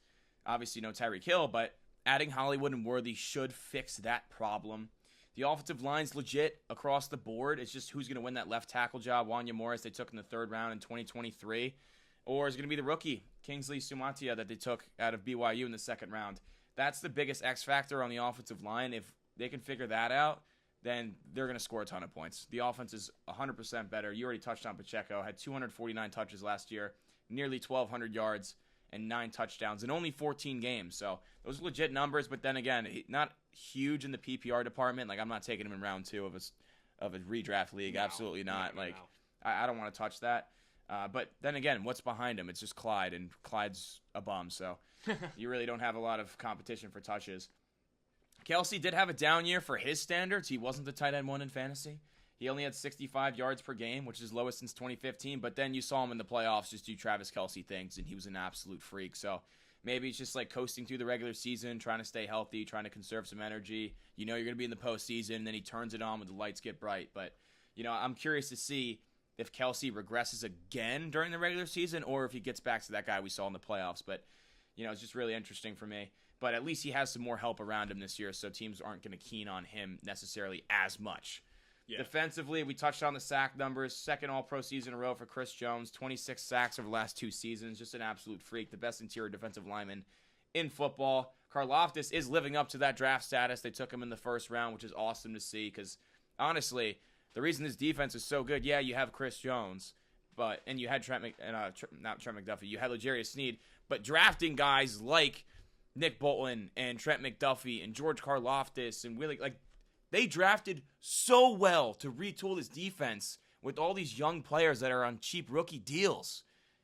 Obviously, no Tyreek Hill, but adding Hollywood and Worthy should fix that problem. The offensive line's legit across the board. It's just who's going to win that left tackle job. Wanya Morris they took in the 3rd round in 2023. Or is going to be the rookie, Kingsley Sumatia, that they took out of BYU in the 2nd round. That's the biggest X factor on the offensive line. If they can figure that out, then they're going to score a ton of points. The offense is 100% better. You already touched on Pacheco. Had 249 touches last year, nearly 1,200 yards, and 9 touchdowns in only 14 games. So those are legit numbers, but then again, not huge in the PPR department. Like, I'm not taking him in round 2 of a redraft league. No, absolutely not. No. I don't want to touch that. But then again, what's behind him? It's just Clyde, and Clyde's a bum, so you really don't have a lot of competition for touches. Kelsey did have a down year for his standards. He wasn't the tight end 1 in fantasy. He only had 65 yards per game, which is lowest since 2015. But then you saw him in the playoffs just do Travis Kelsey things, and he was an absolute freak. So maybe it's just like coasting through the regular season, trying to stay healthy, trying to conserve some energy. You know you're going to be in the postseason, and then he turns it on when the lights get bright. But, I'm curious to see if Kelsey regresses again during the regular season or if he gets back to that guy we saw in the playoffs. But, it's just really interesting for me. But at least he has some more help around him this year, so teams aren't going to keen on him necessarily as much. Yeah. Defensively, we touched on the sack numbers. 2nd all-pro season in a row for Chris Jones. 26 sacks over the last 2 seasons. Just an absolute freak. The best interior defensive lineman in football. Karlaftis is living up to that draft status. They took him in the 1st round, which is awesome to see because, honestly, The reason this defense is so good, yeah, you have Chris Jones, and you had not Trent McDuffie, you had L'Jarius Sneed, but drafting guys like Nick Bolton and Trent McDuffie and George Karlaftis and Willie, like, they drafted so well to retool this defense with all these young players that are on cheap rookie deals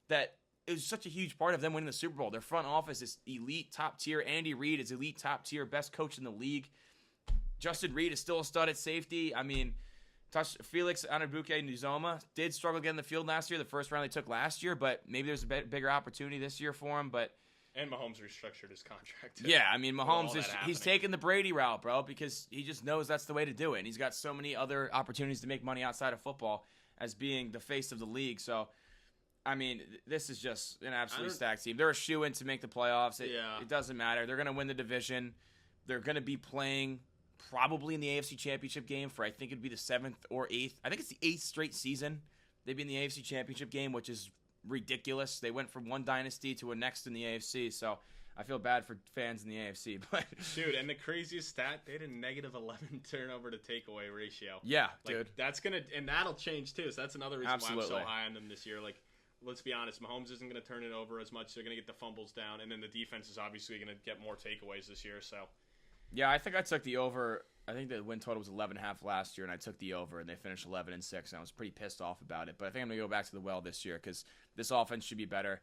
that it was such a huge part of them winning the Super Bowl. Their front office is elite, top tier. Andy Reid is elite, top tier, best coach in the league. Justin Reed is still a stud at safety. I mean, Felix Anabuke-Nuzoma did struggle getting the field last year, the first round they took last year, but maybe there's a bigger opportunity this year for him. And Mahomes restructured his contract, too. Yeah, I mean, Mahomes, he's taking the Brady route, bro, because he just knows that's the way to do it. And he's got so many other opportunities to make money outside of football as being the face of the league. So, I mean, this is just an absolutely stacked team. They're a shoo-in to make the playoffs. It doesn't matter. They're going to win the division. They're going to be playing probably in the AFC Championship game for, I think it'd be the 7th or 8th. I think it's the 8th straight season they've been in the AFC Championship game, which is ridiculous. They went from one dynasty to a next in the AFC, so I feel bad for fans in the AFC. But dude, and the craziest stat, they had a negative 11 turnover to takeaway ratio. Yeah, like, dude. and that'll change too. So that's another reason Absolutely. why I'm so high on them this year. Like, let's be honest, Mahomes isn't going to turn it over as much. They're going to get the fumbles down, and then the defense is obviously going to get more takeaways this year. So, yeah, I think I took the over. I think the win total was 11.5 last year, and I took the over, and they finished 11-6, and I was pretty pissed off about it. But I think I'm going to go back to the well this year because this offense should be better.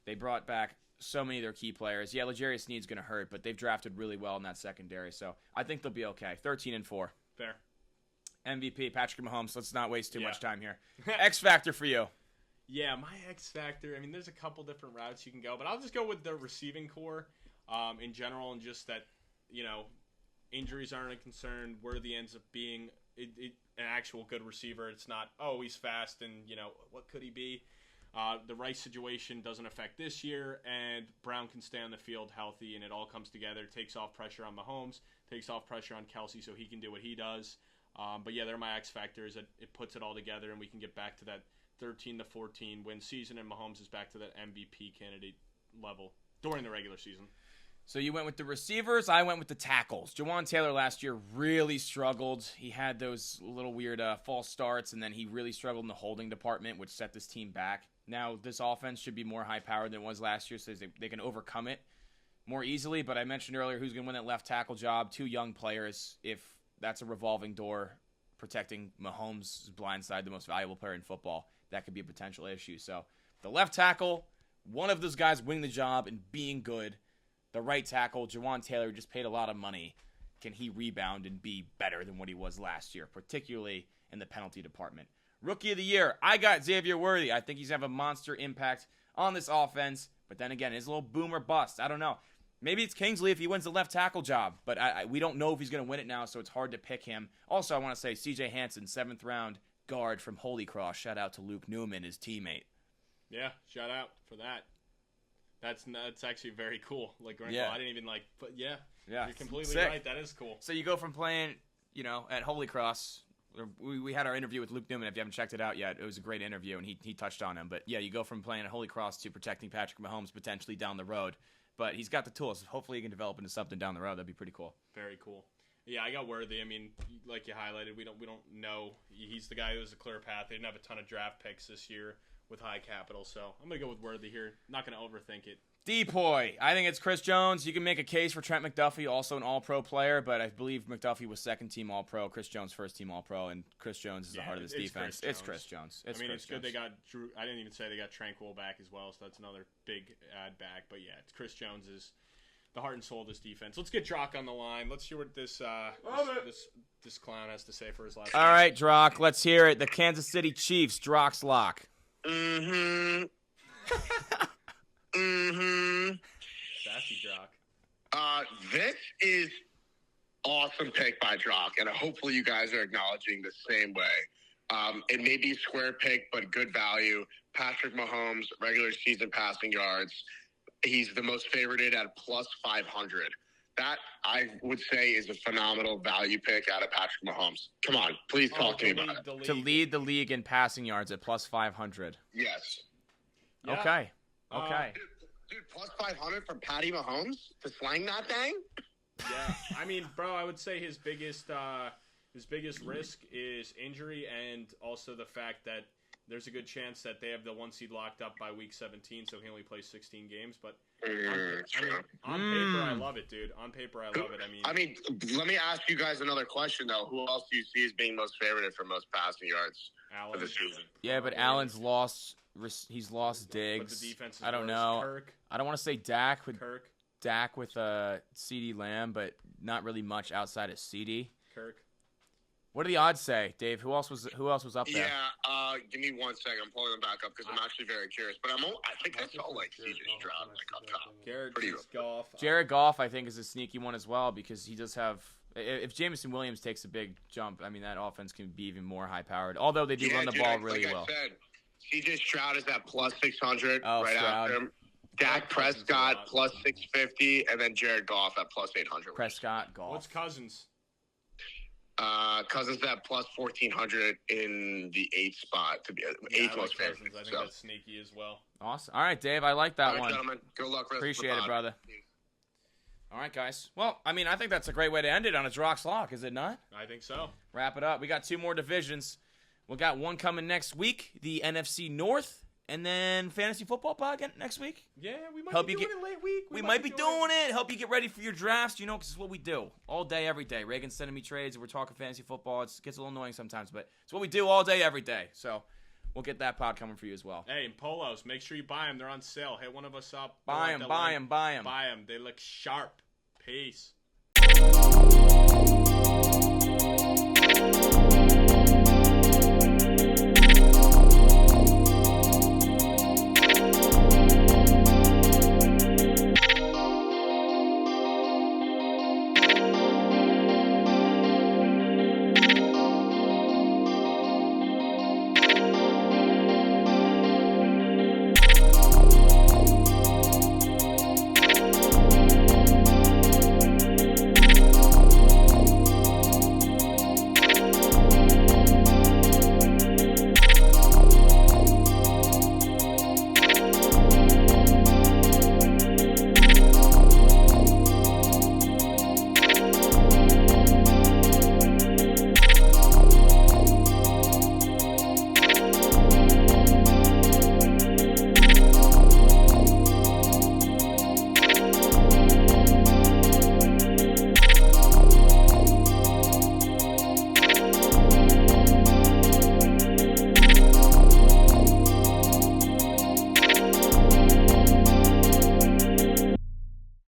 They brought back so many of their key players. Yeah, L'Jarius Sneed's going to hurt, but they've drafted really well in that secondary, so I think they'll be okay. 13-4. Fair. MVP, Patrick Mahomes. Let's not waste too much time here. X Factor for you. Yeah, my X Factor, I mean, there's a couple different routes you can go, but I'll just go with the receiving core in general, and just that, you know, injuries aren't a concern. Worthy ends up being an actual good receiver. It's not, oh, he's fast and, you know, what could he be? The Rice situation doesn't affect this year, and Brown can stay on the field healthy, and it all comes together. Takes off pressure on Mahomes, takes off pressure on Kelsey so he can do what he does. But yeah, they're my X factors. It puts it all together, and we can get back to that 13-14 win season, and Mahomes is back to that MVP candidate level during the regular season. So you went with the receivers, I went with the tackles. Jawan Taylor last year really struggled. He had those little weird false starts, and then he really struggled in the holding department, which set this team back. Now, this offense should be more high-powered than it was last year, so they can overcome it more easily. But I mentioned earlier who's going to win that left tackle job. 2 young players. If that's a revolving door protecting Mahomes' blind side, the most valuable player in football, that could be a potential issue. So the left tackle, one of those guys winning the job and being good. The right tackle, Jawan Taylor, just paid a lot of money. Can he rebound and be better than what he was last year, particularly in the penalty department? Rookie of the year, I got Xavier Worthy. I think he's going to have a monster impact on this offense. But then again, it's a little boom or bust. I don't know. Maybe it's Kingsley if he wins the left tackle job. But we don't know if he's going to win it now, so it's hard to pick him. Also, I want to say C.J. Hansen, 7th round guard from Holy Cross. Shout out to Luke Newman, his teammate. Yeah, shout out for that. That's actually very cool. Like, yeah. I didn't even but yeah, you're completely sick. right. That is cool. So you go from playing, at Holy Cross. We had our interview with Luke Newman. If you haven't checked it out yet, it was a great interview, and he touched on him. But yeah, you go from playing at Holy Cross to protecting Patrick Mahomes potentially down the road. But he's got the tools. Hopefully, he can develop into something down the road. That'd be pretty cool. Very cool. Yeah, I got Worthy. I mean, like you highlighted, we don't know. He's the guy who has a clear path. They didn't have a ton of draft picks this year with high capital, so I'm gonna go with Worthy here. Not gonna overthink it. Depoy. I think it's Chris Jones. You can make a case for Trent McDuffie, also an All-Pro player, but I believe McDuffie was second-team All-Pro, Chris Jones first-team All-Pro, and Chris Jones is the heart of this defense. It's Chris Jones. It's good they got Drew. I didn't even say they got Tranquil back as well, so that's another big add back. But yeah, it's Chris Jones is the heart and soul of this defense. Let's get Drock on the line. Let's hear what this clown has to say for his last All right, Drock, let's hear it. The Kansas City Chiefs, Drock's lock. Mm-hmm. Sassy Drock. This is awesome pick by Drock, and hopefully you guys are acknowledging the same way. It may be square pick, but good value. Patrick Mahomes, regular season passing yards. He's the most favorited at plus 500. That, I would say, is a phenomenal value pick out of Patrick Mahomes. Come on, please talk to me about it. To lead the league in passing yards at plus 500. Yes. Yeah. Okay. Dude, plus 500 from Patty Mahomes to slang that thing? Yeah, I mean, bro, I would say his biggest His biggest risk is injury and also the fact that there's a good chance that they have the 1 seed locked up by week 17, so he only plays 16 games. But on paper, I love it, dude. On paper, I love it. I mean, let me ask you guys another question, though. Who else do you see as being most favored for most passing yards for the season? Yeah, but Allen's lost. He's lost Diggs. But the defense is I don't worse. know. Kirk. I don't want to say Dak with Kirk. CD Lamb, but not really much outside of CD. Kirk. What do the odds say, Dave? Who else was up there? Yeah, give me 1 second. I'm pulling them back up because I'm actually very curious. But I think I saw like CJ Stroud up top. Jared Goff, I think, is a sneaky one as well because he does have. If Jameson Williams takes a big jump, I mean that offense can be even more high powered. Although they do run the ball really well. Like I said, CJ Stroud is at plus 600 Stroud. after him. Dak Prescott plus 650, and then Jared Goff at plus 800. Prescott, Goff. What's Cousins? Cousins at plus 1,400 in the 8th spot to be 8th most favorite. I think that's sneaky as well. Awesome. All right, Dave, I like that All right, one. gentlemen. Good luck. Appreciate it, brother. All right, guys. Well, I mean, I think that's a great way to end it on a Drox Lock, is it not? I think so. Wrap it up. We got 2 more divisions. We got one coming next week, the NFC North, and then fantasy football pod next week. Yeah, we might be doing it late week. We might be doing it. Help you get ready for your drafts, because it's what we do all day, every day. Reagan's sending me trades, and we're talking fantasy football. It gets a little annoying sometimes, but it's what we do all day, every day. So we'll get that pod coming for you as well. Hey, and polos, make sure you buy them. They're on sale. Hit one of us up. Buy them. Buy them. They look sharp. Peace.